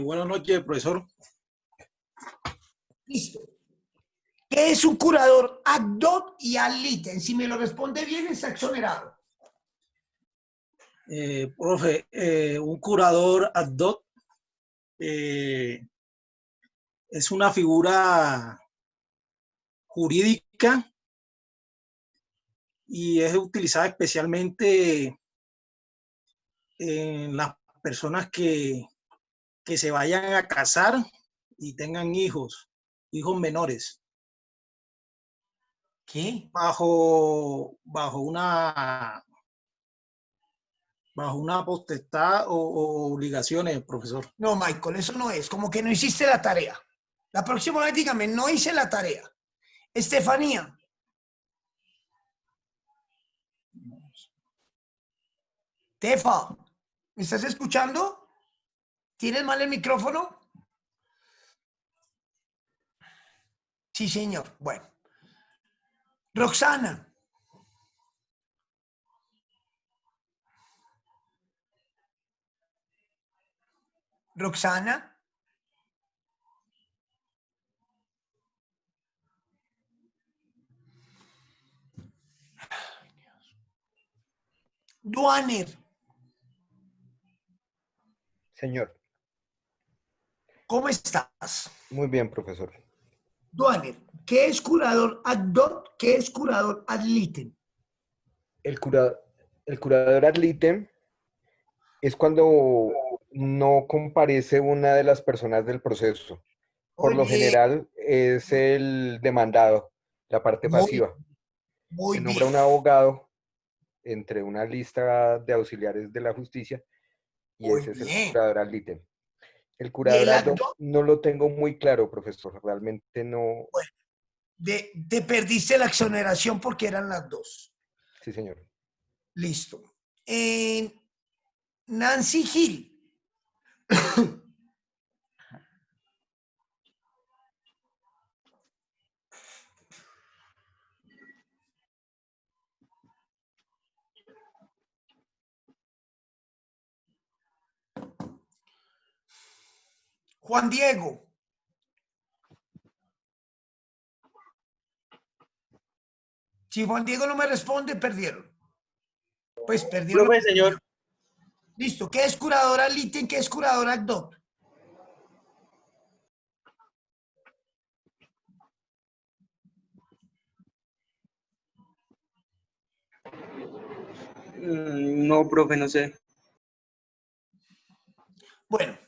Buenas noches, profesor. Listo. ¿Qué es un curador ad hoc y ad litem? Si me lo responde bien, está exonerado. Profe, un curador ad hoc es una figura jurídica y es utilizada especialmente en las personas que se vayan a casar y tengan hijos menores. ¿Qué? Bajo una potestad o obligaciones, profesor. No, Michael, eso no es. Como que no hiciste la tarea. La próxima vez dígame, no hice la tarea. Estefanía. Tefa, ¿me estás escuchando? ¿Tienes mal el micrófono? Sí, señor. Bueno. Roxana. Roxana. Duaner. Señor. ¿Cómo estás? Muy bien, profesor. Duaner, ¿qué es curador ad hoc? ¿Qué es curador ad litem? El curador ad litem es cuando no comparece una de las personas del proceso. Por lo general es el demandado, la parte pasiva. Muy Se nombra bien. un abogado entre una lista de auxiliares de la justicia y Muy ese es el bien. curador ad litem. El ¿Y curador el ad ad hoc hoc? no lo tengo muy claro, profesor. Realmente no. Bueno, te perdiste la exoneración porque eran las dos. Sí, señor. Listo. Nancy Gil. Juan Diego. Si Juan Diego no me responde, perdieron. Pues perdieron. Profe, señor. Listo. ¿Qué es curador ad litem? ¿Qué es curador ad hoc? No, profe, no sé. Bueno,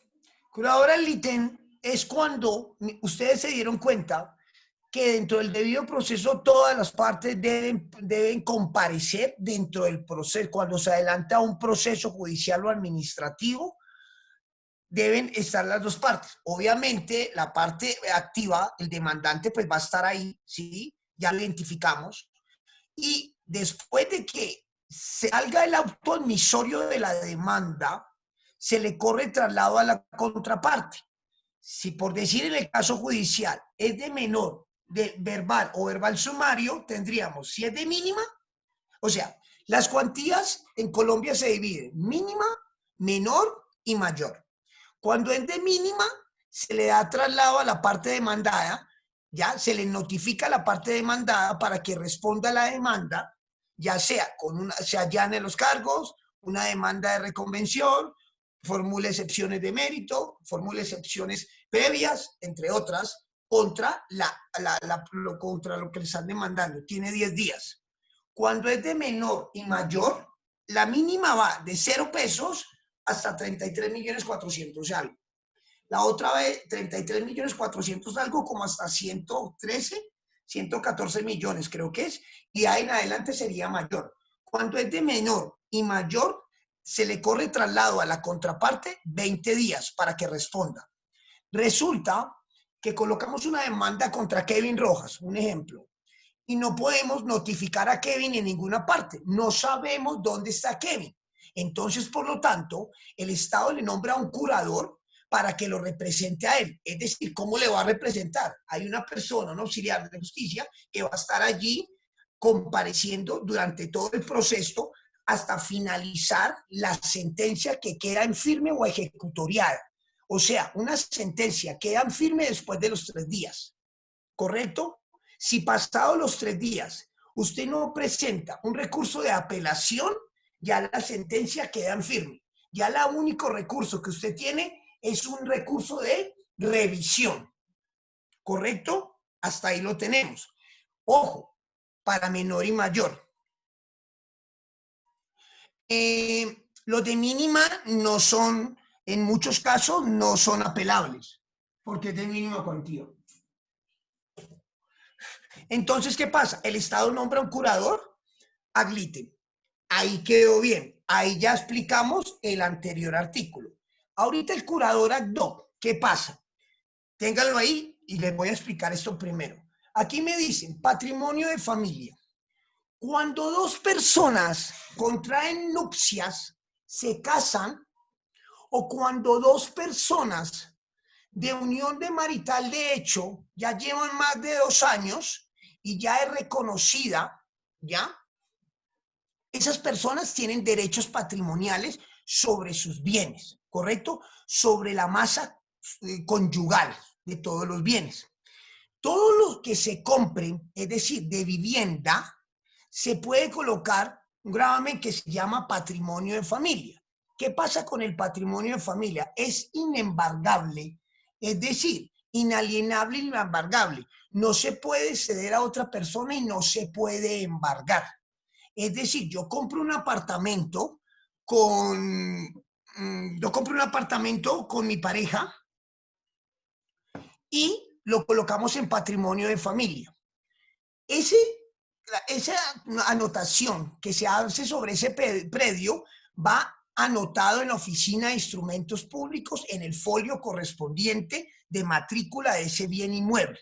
curador ad litem es cuando ustedes se dieron cuenta que dentro del debido proceso todas las partes deben comparecer dentro del proceso. Cuando se adelanta un proceso judicial o administrativo, deben estar las dos partes. Obviamente, la parte activa, el demandante, pues va a estar ahí, ¿sí? Ya lo identificamos. Y después de que salga el auto admisorio de la demanda, se le corre traslado a la contraparte. Si por decir en el caso judicial es de menor, de verbal o verbal sumario, tendríamos, si es de mínima, o sea, las cuantías en Colombia se dividen mínima, menor y mayor. Cuando es de mínima, se le da traslado a la parte demandada, ya se le notifica a la parte demandada para que responda a la demanda, ya sea se allanen los cargos, una demanda de reconvención, formule excepciones de mérito, formule excepciones previas, entre otras, contra contra lo que le están demandando. Tiene 10 días. Cuando es de menor y mayor, la mínima va de 0 pesos hasta 33.400.000 algo. La otra vez, 33.400.000 algo, como hasta 113, 114 millones creo que es, y ahí en adelante sería mayor. Cuando es de menor y mayor, se le corre traslado a la contraparte 20 días para que responda. Resulta que colocamos una demanda contra Kevin Rojas, un ejemplo, y no podemos notificar a Kevin en ninguna parte. No sabemos dónde está Kevin. Entonces, por lo tanto, el Estado le nombra a un curador para que lo represente a él. Es decir, ¿cómo le va a representar? Hay una persona, un auxiliar de justicia, que va a estar allí compareciendo durante todo el proceso hasta finalizar la sentencia que queda en firme o ejecutoriada. O sea, una sentencia queda en firme después de los 3 días. ¿Correcto? Si pasados los 3 días usted no presenta un recurso de apelación, ya la sentencia queda en firme. Ya el único recurso que usted tiene es un recurso de revisión. ¿Correcto? Hasta ahí lo tenemos. Ojo, para menor y mayor. Los de mínima no son, en muchos casos, no son apelables, porque es de mínima cuantía. Entonces, ¿qué pasa? El Estado nombra un curador ad litem. Ahí quedó bien. Ahí ya explicamos el anterior artículo. Ahorita el curador ad hoc, ¿qué pasa? Ténganlo ahí y les voy a explicar esto primero. Aquí me dicen patrimonio de familia. Cuando 2 personas contraen nupcias, se casan, o cuando 2 personas de unión de marital de hecho ya llevan más de 2 años y ya es reconocida, ¿ya? Esas personas tienen derechos patrimoniales sobre sus bienes, ¿correcto? Sobre la masa conyugal de todos los bienes. Todo lo que se compre, es decir, de vivienda, se puede colocar un gravamen que se llama patrimonio de familia. ¿Qué pasa con el patrimonio de familia? Es inembargable, es decir, inalienable y inembargable. No se puede ceder a otra persona y no se puede embargar. Es decir, yo compro un apartamento con mi pareja y lo colocamos en patrimonio de familia. Esa anotación que se hace sobre ese predio va anotado en la Oficina de Instrumentos Públicos en el folio correspondiente de matrícula de ese bien inmueble.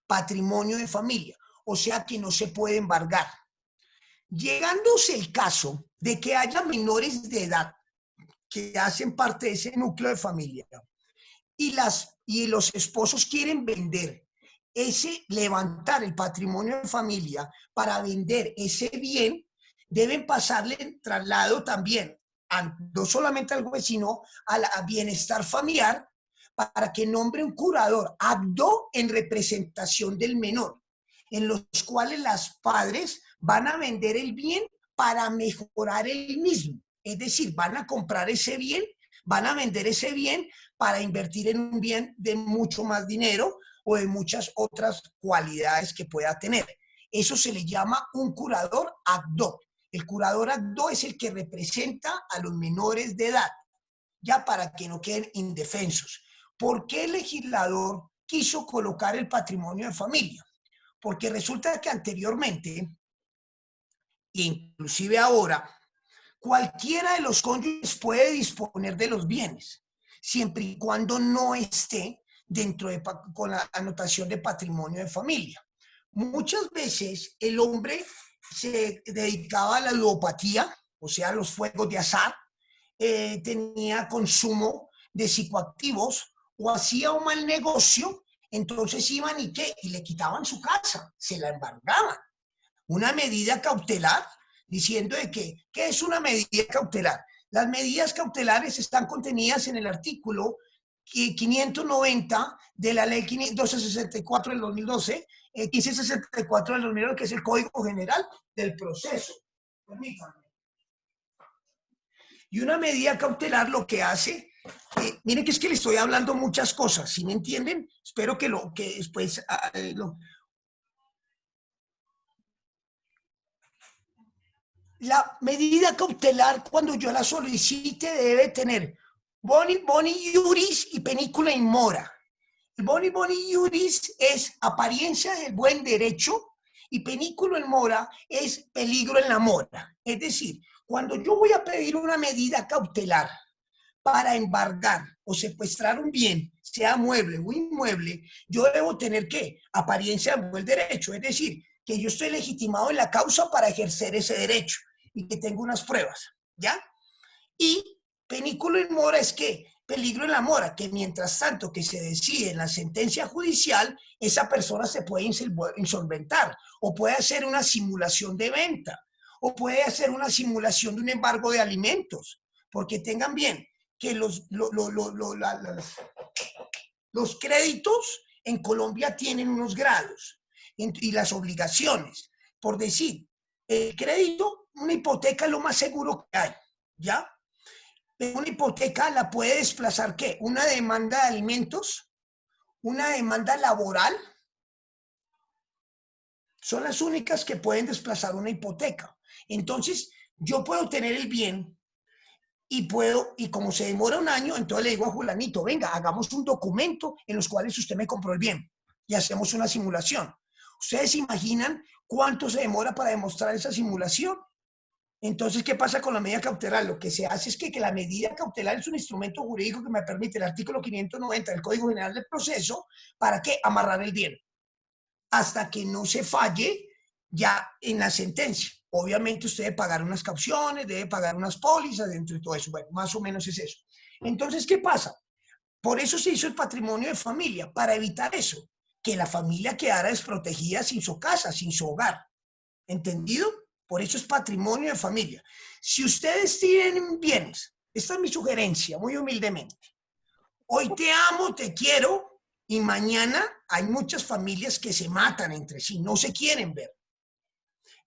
Patrimonio de familia, o sea que no se puede embargar. Llegándose el caso de que haya menores de edad que hacen parte de ese núcleo de familia y los esposos quieren vender levantar el patrimonio de familia para vender ese bien, deben pasarle el traslado también, no solamente al juez, sino a bienestar familiar, para que nombre un curador apto en representación del menor, en los cuales las padres van a vender el bien para mejorar el mismo. Es decir, van a comprar ese bien, van a vender ese bien para invertir en un bien de mucho más dinero o de muchas otras cualidades que pueda tener. Eso se le llama un curador ad hoc. El curador ad hoc es el que representa a los menores de edad, ya para que no queden indefensos. ¿Por qué el legislador quiso colocar el patrimonio de familia? Porque resulta que anteriormente, inclusive ahora, cualquiera de los cónyuges puede disponer de los bienes, siempre y cuando no esté con la anotación de patrimonio de familia. Muchas veces el hombre se dedicaba a la ludopatía, o sea, a los juegos de azar, tenía consumo de psicoactivos o hacía un mal negocio, entonces iban y le quitaban su casa, se la embargaban. Una medida cautelar, diciendo de que, ¿qué es una medida cautelar? Las medidas cautelares están contenidas en el artículo 590 de la ley 1264 del 2012, 1564 del 2009, que es el Código General del Proceso. Permítanme. Y una medida cautelar lo que hace, miren que es que le estoy hablando muchas cosas, ¿sí me entienden? Espero que después la medida cautelar, cuando yo la solicite, debe tener boni iuris y penícula in mora. El boni iuris es apariencia del buen derecho y penícula in mora es peligro en la mora. Es decir, cuando yo voy a pedir una medida cautelar para embargar o secuestrar un bien, sea mueble o inmueble, yo debo tener, ¿qué? Apariencia del buen derecho. Es decir, que yo estoy legitimado en la causa para ejercer ese derecho y que tengo unas pruebas, ¿ya? Y penículo in mora es que peligro en la mora, que mientras tanto que se decide en la sentencia judicial, esa persona se puede insolventar o puede hacer una simulación de venta o puede hacer una simulación de un embargo de alimentos, porque tengan bien que los créditos en Colombia tienen unos grados y las obligaciones. Por decir, el crédito, una hipoteca es lo más seguro que hay, ¿ya? Una hipoteca la puede desplazar, ¿qué? Una demanda de alimentos, una demanda laboral, son las únicas que pueden desplazar una hipoteca. Entonces, yo puedo tener el bien y como se demora un año, entonces le digo a Julanito, venga, hagamos un documento en los cuales usted me compró el bien y hacemos una simulación. ¿Ustedes se imaginan cuánto se demora para demostrar esa simulación? Entonces, ¿qué pasa con la medida cautelar? Lo que se hace es que la medida cautelar es un instrumento jurídico que me permite el artículo 590 del Código General del Proceso, ¿para qué? Amarrar el bien, hasta que no se falle ya en la sentencia. Obviamente usted debe pagar unas cauciones, debe pagar unas pólizas dentro de todo eso. Bueno, más o menos es eso. Entonces, ¿qué pasa? Por eso se hizo el patrimonio de familia, para evitar eso, que la familia quedara desprotegida sin su casa, sin su hogar. ¿Entendido? Por eso es patrimonio de familia. Si ustedes tienen bienes, esta es mi sugerencia, muy humildemente. Hoy te amo, te quiero, y mañana hay muchas familias que se matan entre sí, no se quieren ver.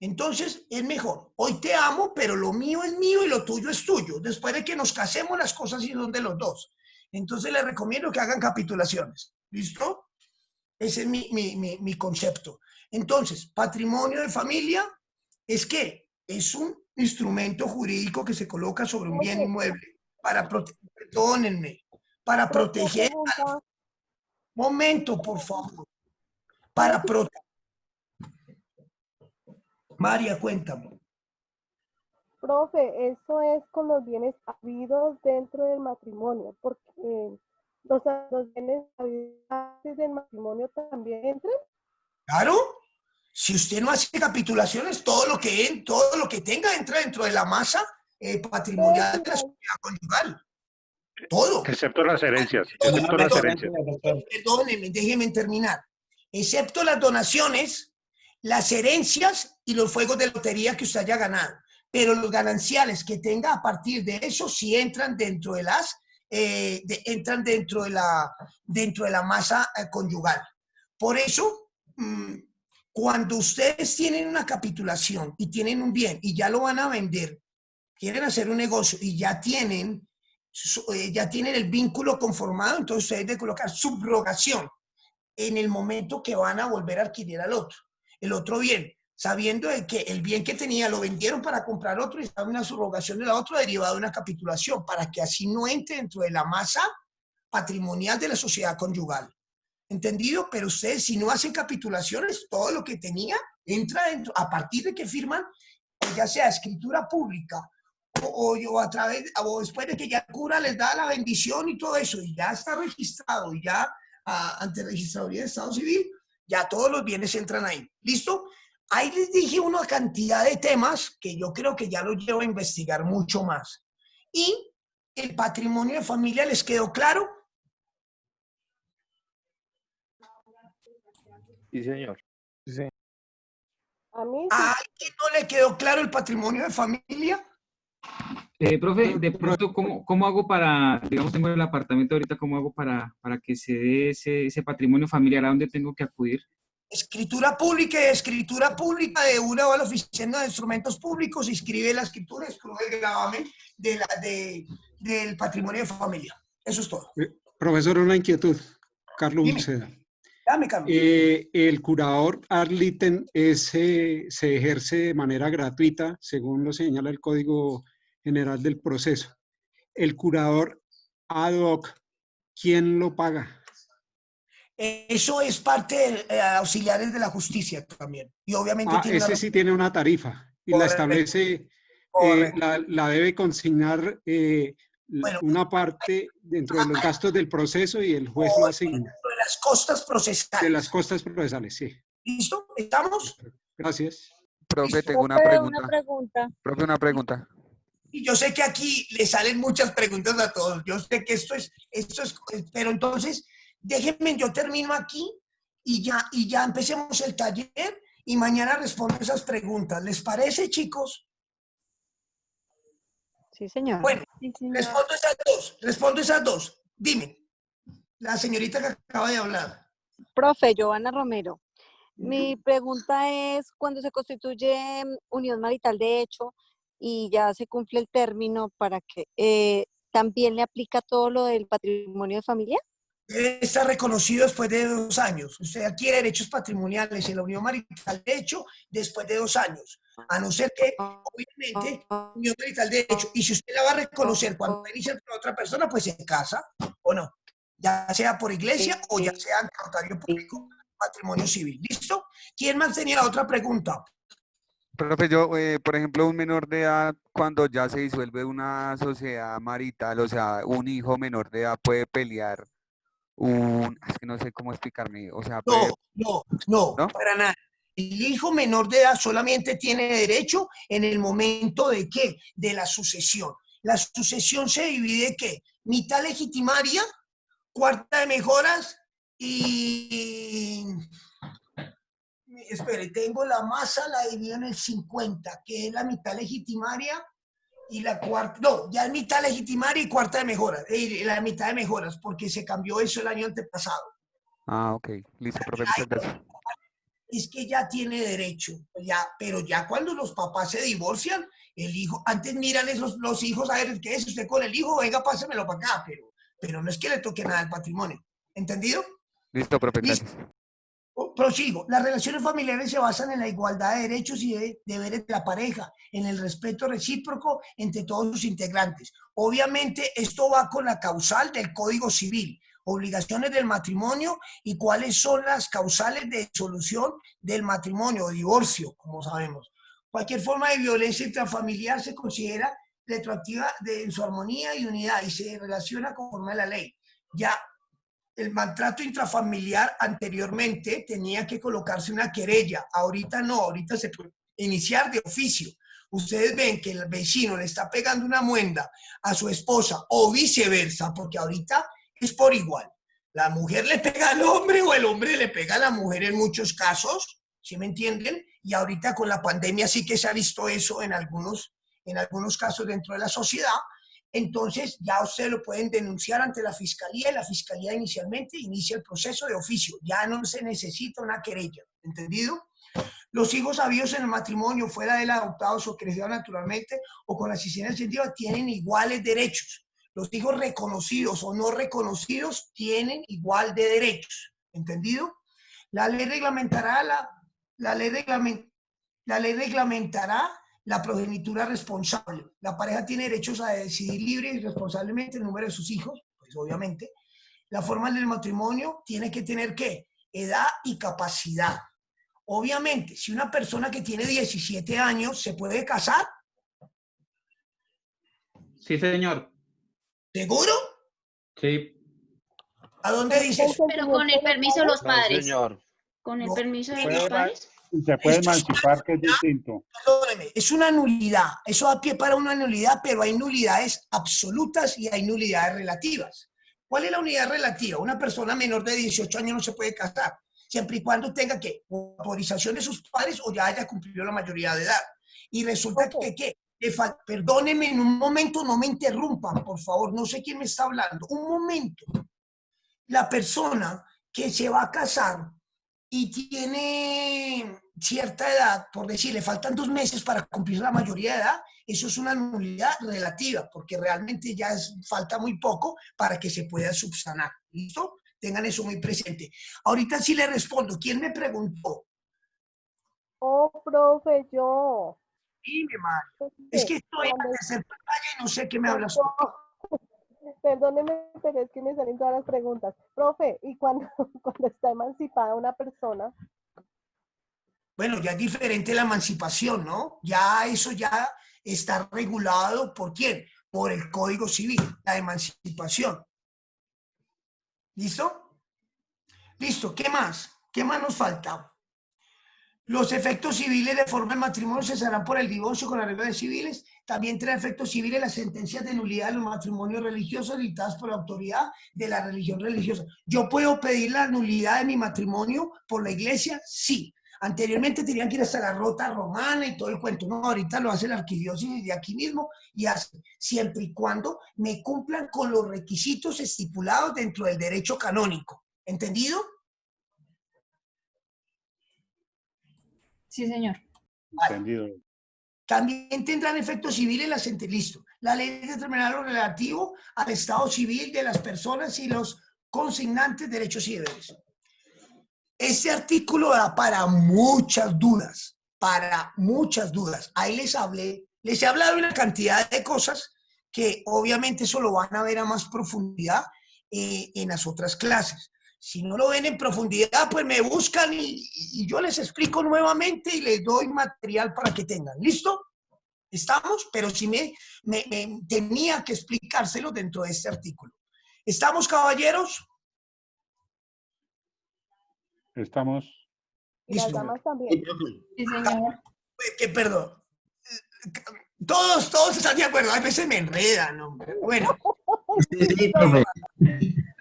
Entonces, es mejor, hoy te amo, pero lo mío es mío y lo tuyo es tuyo. Después de que nos casemos, las cosas sí son de los dos. Entonces, les recomiendo que hagan capitulaciones. ¿Listo? Ese es mi concepto. Entonces, patrimonio de familia es que es un instrumento jurídico que se coloca sobre un bien inmueble para proteger, perdónenme, para proteger. Momento, por favor. Para proteger. María, cuéntame. Profe, eso es con los bienes habidos dentro del matrimonio, porque los bienes habidos del matrimonio también entran. Claro, si usted no hace capitulaciones, todo lo que tenga entra dentro de la masa patrimonial de la sociedad conyugal. Todo. Excepto las herencias. Perdónenme, déjenme terminar. Excepto las donaciones, las herencias y los juegos de lotería que usted haya ganado. Pero los gananciales que tenga a partir de eso sí entran dentro de las dentro de la masa conyugal. Por eso, cuando ustedes tienen una capitulación y tienen un bien y ya lo van a vender, quieren hacer un negocio y ya tienen el vínculo conformado, entonces ustedes deben colocar subrogación en el momento que van a volver a adquirir el otro bien, sabiendo de que el bien que tenía lo vendieron para comprar otro y estaba una subrogación de la otra derivada de una capitulación, para que así no entre dentro de la masa patrimonial de la sociedad conyugal. ¿Entendido? Pero ustedes, si no hacen capitulaciones, todo lo que tenía entra dentro, a partir de que firman, ya sea escritura pública o después de que ya el cura les da la bendición y todo eso, y ya está registrado, y ya ante registraduría de Estado Civil, ya todos los bienes entran ahí. ¿Listo? Ahí les dije una cantidad de temas que yo creo que ya los llevo a investigar mucho más. Y el patrimonio de familia, ¿les quedó claro? Sí, señor. Sí. A mí sí. ¿A alguien no le quedó claro el patrimonio de familia? Profe, de pronto, ¿cómo hago para, digamos, tengo el apartamento ahorita, ¿cómo hago para que se dé ese patrimonio familiar? ¿A dónde tengo que acudir? Escritura pública de una o la oficina de instrumentos públicos, inscribe la escritura, escribe el gravamen del patrimonio de familia. Eso es todo. Profesor, una inquietud. Carlos Uceda. Dame, Carlos. El curador ad litem se ejerce de manera gratuita, según lo señala el Código General del Proceso. El curador ad hoc, ¿quién lo paga? Eso es parte de auxiliares de la justicia también. Y obviamente ese sí tiene una tarifa y la establece, la debe consignar una parte dentro de los gastos del proceso y el juez lo asigna. De las costas procesales. De las costas procesales, sí. ¿Listo? ¿Estamos? Gracias. Profe, tengo una pregunta. Profe, una pregunta. Y yo sé que aquí le salen muchas preguntas a todos. Yo sé que esto es, pero entonces, déjenme, yo termino aquí y ya empecemos el taller y mañana respondo esas preguntas. ¿Les parece, chicos? Sí, señor. Bueno, sí, señor. Respondo esas dos. Dime, la señorita que acaba de hablar. Profe, Giovanna Romero. Mi pregunta es, cuando se constituye unión marital de hecho y ya se cumple el término, ¿para que también le aplica todo lo del patrimonio de familia? Debe estar reconocido después de 2 años. Usted adquiere derechos patrimoniales en la unión marital de hecho después de 2 años. A no ser que, obviamente, unión marital de hecho. Y si usted la va a reconocer cuando va a iniciar con otra persona, pues se casa o no. Ya sea por iglesia o ya sea ante notario público, patrimonio civil. ¿Listo? ¿Quién más tenía otra pregunta? Profe, yo, por ejemplo, un menor de edad, cuando ya se disuelve una sociedad marital, o sea, un hijo menor de edad puede pelear es que no sé cómo explicarme, o sea, puede... No, para nada. El hijo menor de edad solamente tiene derecho en el momento de ¿qué? De la sucesión. La sucesión se divide ¿qué? Mitad legitimaria cuarta de mejoras y... Espere, tengo la masa, la divido en el 50, que es la mitad legitimaria, y la cuarta, no, ya es mitad legitimaria y cuarta de mejoras, la mitad de mejoras, porque se cambió eso el año antepasado. Ah, ok. Listo, profe, muchas gracias. Es que ya tiene derecho, ya, pero ya cuando los papás se divorcian, el hijo, antes miran los hijos a ver qué es usted con el hijo, venga, pásemelo para acá, pero no es que le toque nada al patrimonio, ¿entendido? Listo, profe, gracias. Prosigo. Las relaciones familiares se basan en la igualdad de derechos y de deberes de la pareja, en el respeto recíproco entre todos sus integrantes. Obviamente, esto va con la causal del Código Civil, obligaciones del matrimonio y cuáles son las causales de disolución del matrimonio o divorcio, como sabemos. Cualquier forma de violencia intrafamiliar se considera retroactiva en su armonía y unidad y se relaciona conforme a la ley. Ya el maltrato intrafamiliar anteriormente tenía que colocarse una querella, ahorita no, ahorita se puede iniciar de oficio. Ustedes ven que el vecino le está pegando una muenda a su esposa o viceversa, porque ahorita es por igual. La mujer le pega al hombre o el hombre le pega a la mujer en muchos casos, ¿sí me entienden? Y ahorita con la pandemia sí que se ha visto eso en algunos casos dentro de la sociedad. Entonces ya ustedes lo pueden denunciar ante la fiscalía y la fiscalía inicialmente inicia el proceso de oficio. Ya no se necesita una querella, ¿entendido? Los hijos habidos en el matrimonio, fuera de él adoptados o crecidos naturalmente o con asistencia científica, tienen iguales derechos. Los hijos reconocidos o no reconocidos tienen igual de derechos, ¿entendido? La ley reglamentará la progenitura responsable. La pareja tiene derechos a decidir libre y responsablemente el número de sus hijos, pues obviamente. La forma del matrimonio tiene que tener, ¿qué? Edad y capacidad. Obviamente, si una persona que tiene 17 años se puede casar. Sí, señor. ¿Seguro? Sí. ¿A dónde dice eso? Pero con el permiso de los padres. Señor. Con el permiso de los padres. Se puede emancipar, que es distinto. Perdóneme, es una nulidad. Eso da pie para una nulidad, pero hay nulidades absolutas y hay nulidades relativas. ¿Cuál es la unidad relativa? Una persona menor de 18 años no se puede casar, siempre y cuando tenga que autorización de sus padres o ya haya cumplido la mayoría de edad. Y resulta que perdónenme en un momento, no me interrumpan, por favor, no sé quién me está hablando. Un momento. La persona que se va a casar y tiene cierta edad, por decir, le faltan 2 meses para cumplir la mayoría de edad, eso es una nulidad relativa, porque realmente ya falta muy poco para que se pueda subsanar. ¿Listo? Tengan eso muy presente. Ahorita sí le respondo. ¿Quién me preguntó? Oh, profe, yo. Dime, Mario. Es que estoy en la tercera pantalla y no sé qué me hablas. Perdóneme, pero es que me salen todas las preguntas. Profe, ¿y cuando está emancipada una persona? Bueno, ya es diferente la emancipación, ¿no? Ya eso ya está regulado, ¿por quién? Por el Código Civil, la emancipación. ¿Listo? Listo, ¿qué más? ¿Qué más nos falta? Los efectos civiles de forma del matrimonio cesarán por el divorcio con las reglas civiles. También trae efectos civiles las sentencias de nulidad de los matrimonios religiosos dictadas por la autoridad de la religión religiosa. ¿Yo puedo pedir la nulidad de mi matrimonio por la iglesia? Sí. Anteriormente tenían que ir hasta la Rota Romana y todo el cuento. No, ahorita lo hace la arquidiócesis de aquí mismo y hace, siempre y cuando me cumplan con los requisitos estipulados dentro del derecho canónico. ¿Entendido? Sí, señor. Entendido. También tendrán efectos civiles las sentencias. Listo. La ley determinará lo relativo al estado civil de las personas y los consignantes de derechos y deberes. Este artículo da para muchas dudas, Ahí les he hablado de una cantidad de cosas que obviamente eso lo van a ver a más profundidad en las otras clases. Si no lo ven en profundidad, pues me buscan y yo les explico nuevamente y les doy material para que tengan. ¿Listo? ¿Estamos? Pero sí me tenía que explicárselo dentro de este artículo. ¿Estamos, caballeros? Estamos. Y las damas también. Sí, señor. Perdón. Todos están de acuerdo. A veces me enredan, hombre. Bueno. Sí, profe.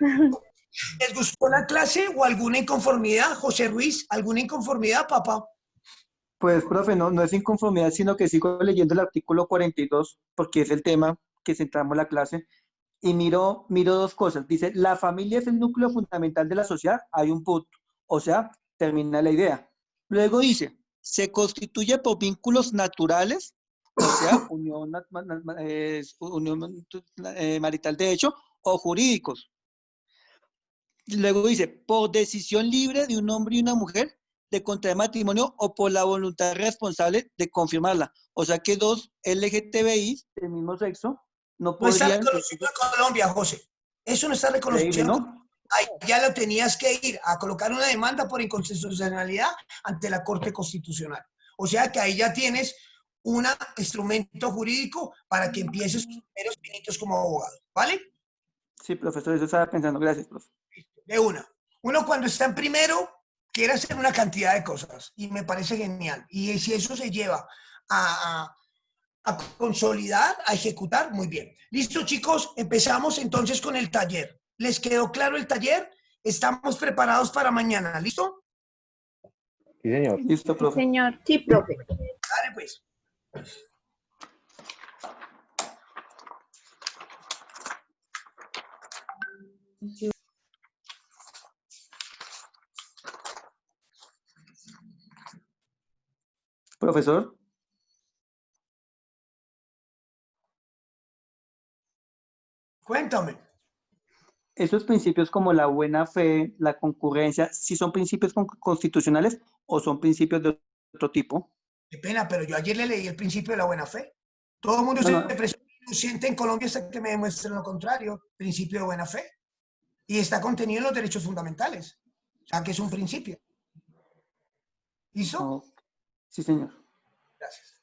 ¿Les gustó la clase o alguna inconformidad, José Ruiz? ¿Alguna inconformidad, papá? Pues, profe, no es inconformidad, sino que sigo leyendo el artículo 42, porque es el tema que centramos la clase, y miro dos cosas. Dice, la familia es el núcleo fundamental de la sociedad, hay un punto, o sea, termina la idea. Luego dice, se constituye por vínculos naturales, o sea, unión marital de hecho, o jurídicos. Luego dice, por decisión libre de un hombre y una mujer de contraer matrimonio o por la voluntad responsable de confirmarla. O sea que dos LGTBI del mismo sexo no No está podrían... reconocido en Colombia, José. Eso no está reconocido Increíble, en ¿no? Colombia. Ahí ya lo tenías que ir a colocar una demanda por inconstitucionalidad ante la Corte Constitucional. O sea que ahí ya tienes un instrumento jurídico para que empieces tus primeros pinitos como abogado, ¿vale? Sí, profesor, eso estaba pensando. Gracias, profe. De una. Uno cuando está en primero quiere hacer una cantidad de cosas y me parece genial. Y si eso se lleva a consolidar, a ejecutar, muy bien. Listo, chicos, empezamos entonces con el taller. ¿Les quedó claro el taller? Estamos preparados para mañana, ¿listo? Sí, señor. Listo, profe. Señor. Sí, profe. Dale, pues. Profesor. Cuéntame. Esos principios como la buena fe, la concurrencia, ¿sí son principios constitucionales o son principios de otro tipo? Qué pena, pero yo ayer le leí el principio de la buena fe. Todo el mundo No, se no. presume inocente en Colombia hasta que me demuestren lo contrario. Principio de buena fe. Y está contenido en los derechos fundamentales. O sea, que es un principio. ¿Listo? No. Sí, señor. Gracias.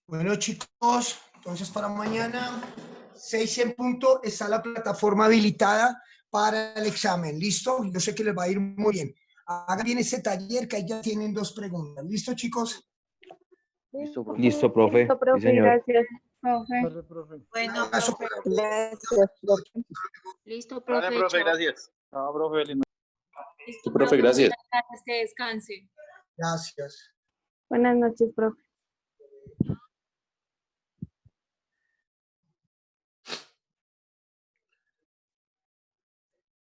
Bueno, chicos, entonces para mañana, 6 en punto, está la plataforma habilitada para el examen. ¿Listo? Yo sé que les va a ir muy bien. Hagan bien ese taller, que ahí ya tienen 2 preguntas. ¿Listo, chicos? Listo, profe. Listo, profe, Sí, señor. gracias. Profe. Bueno, Abrazo. gracias, profe. Listo, Vale, profe. profe, chao. gracias. No, profe, lindo. Listo, Profe, gracias. Buenas tardes, que descanse. Gracias. Buenas noches, profe.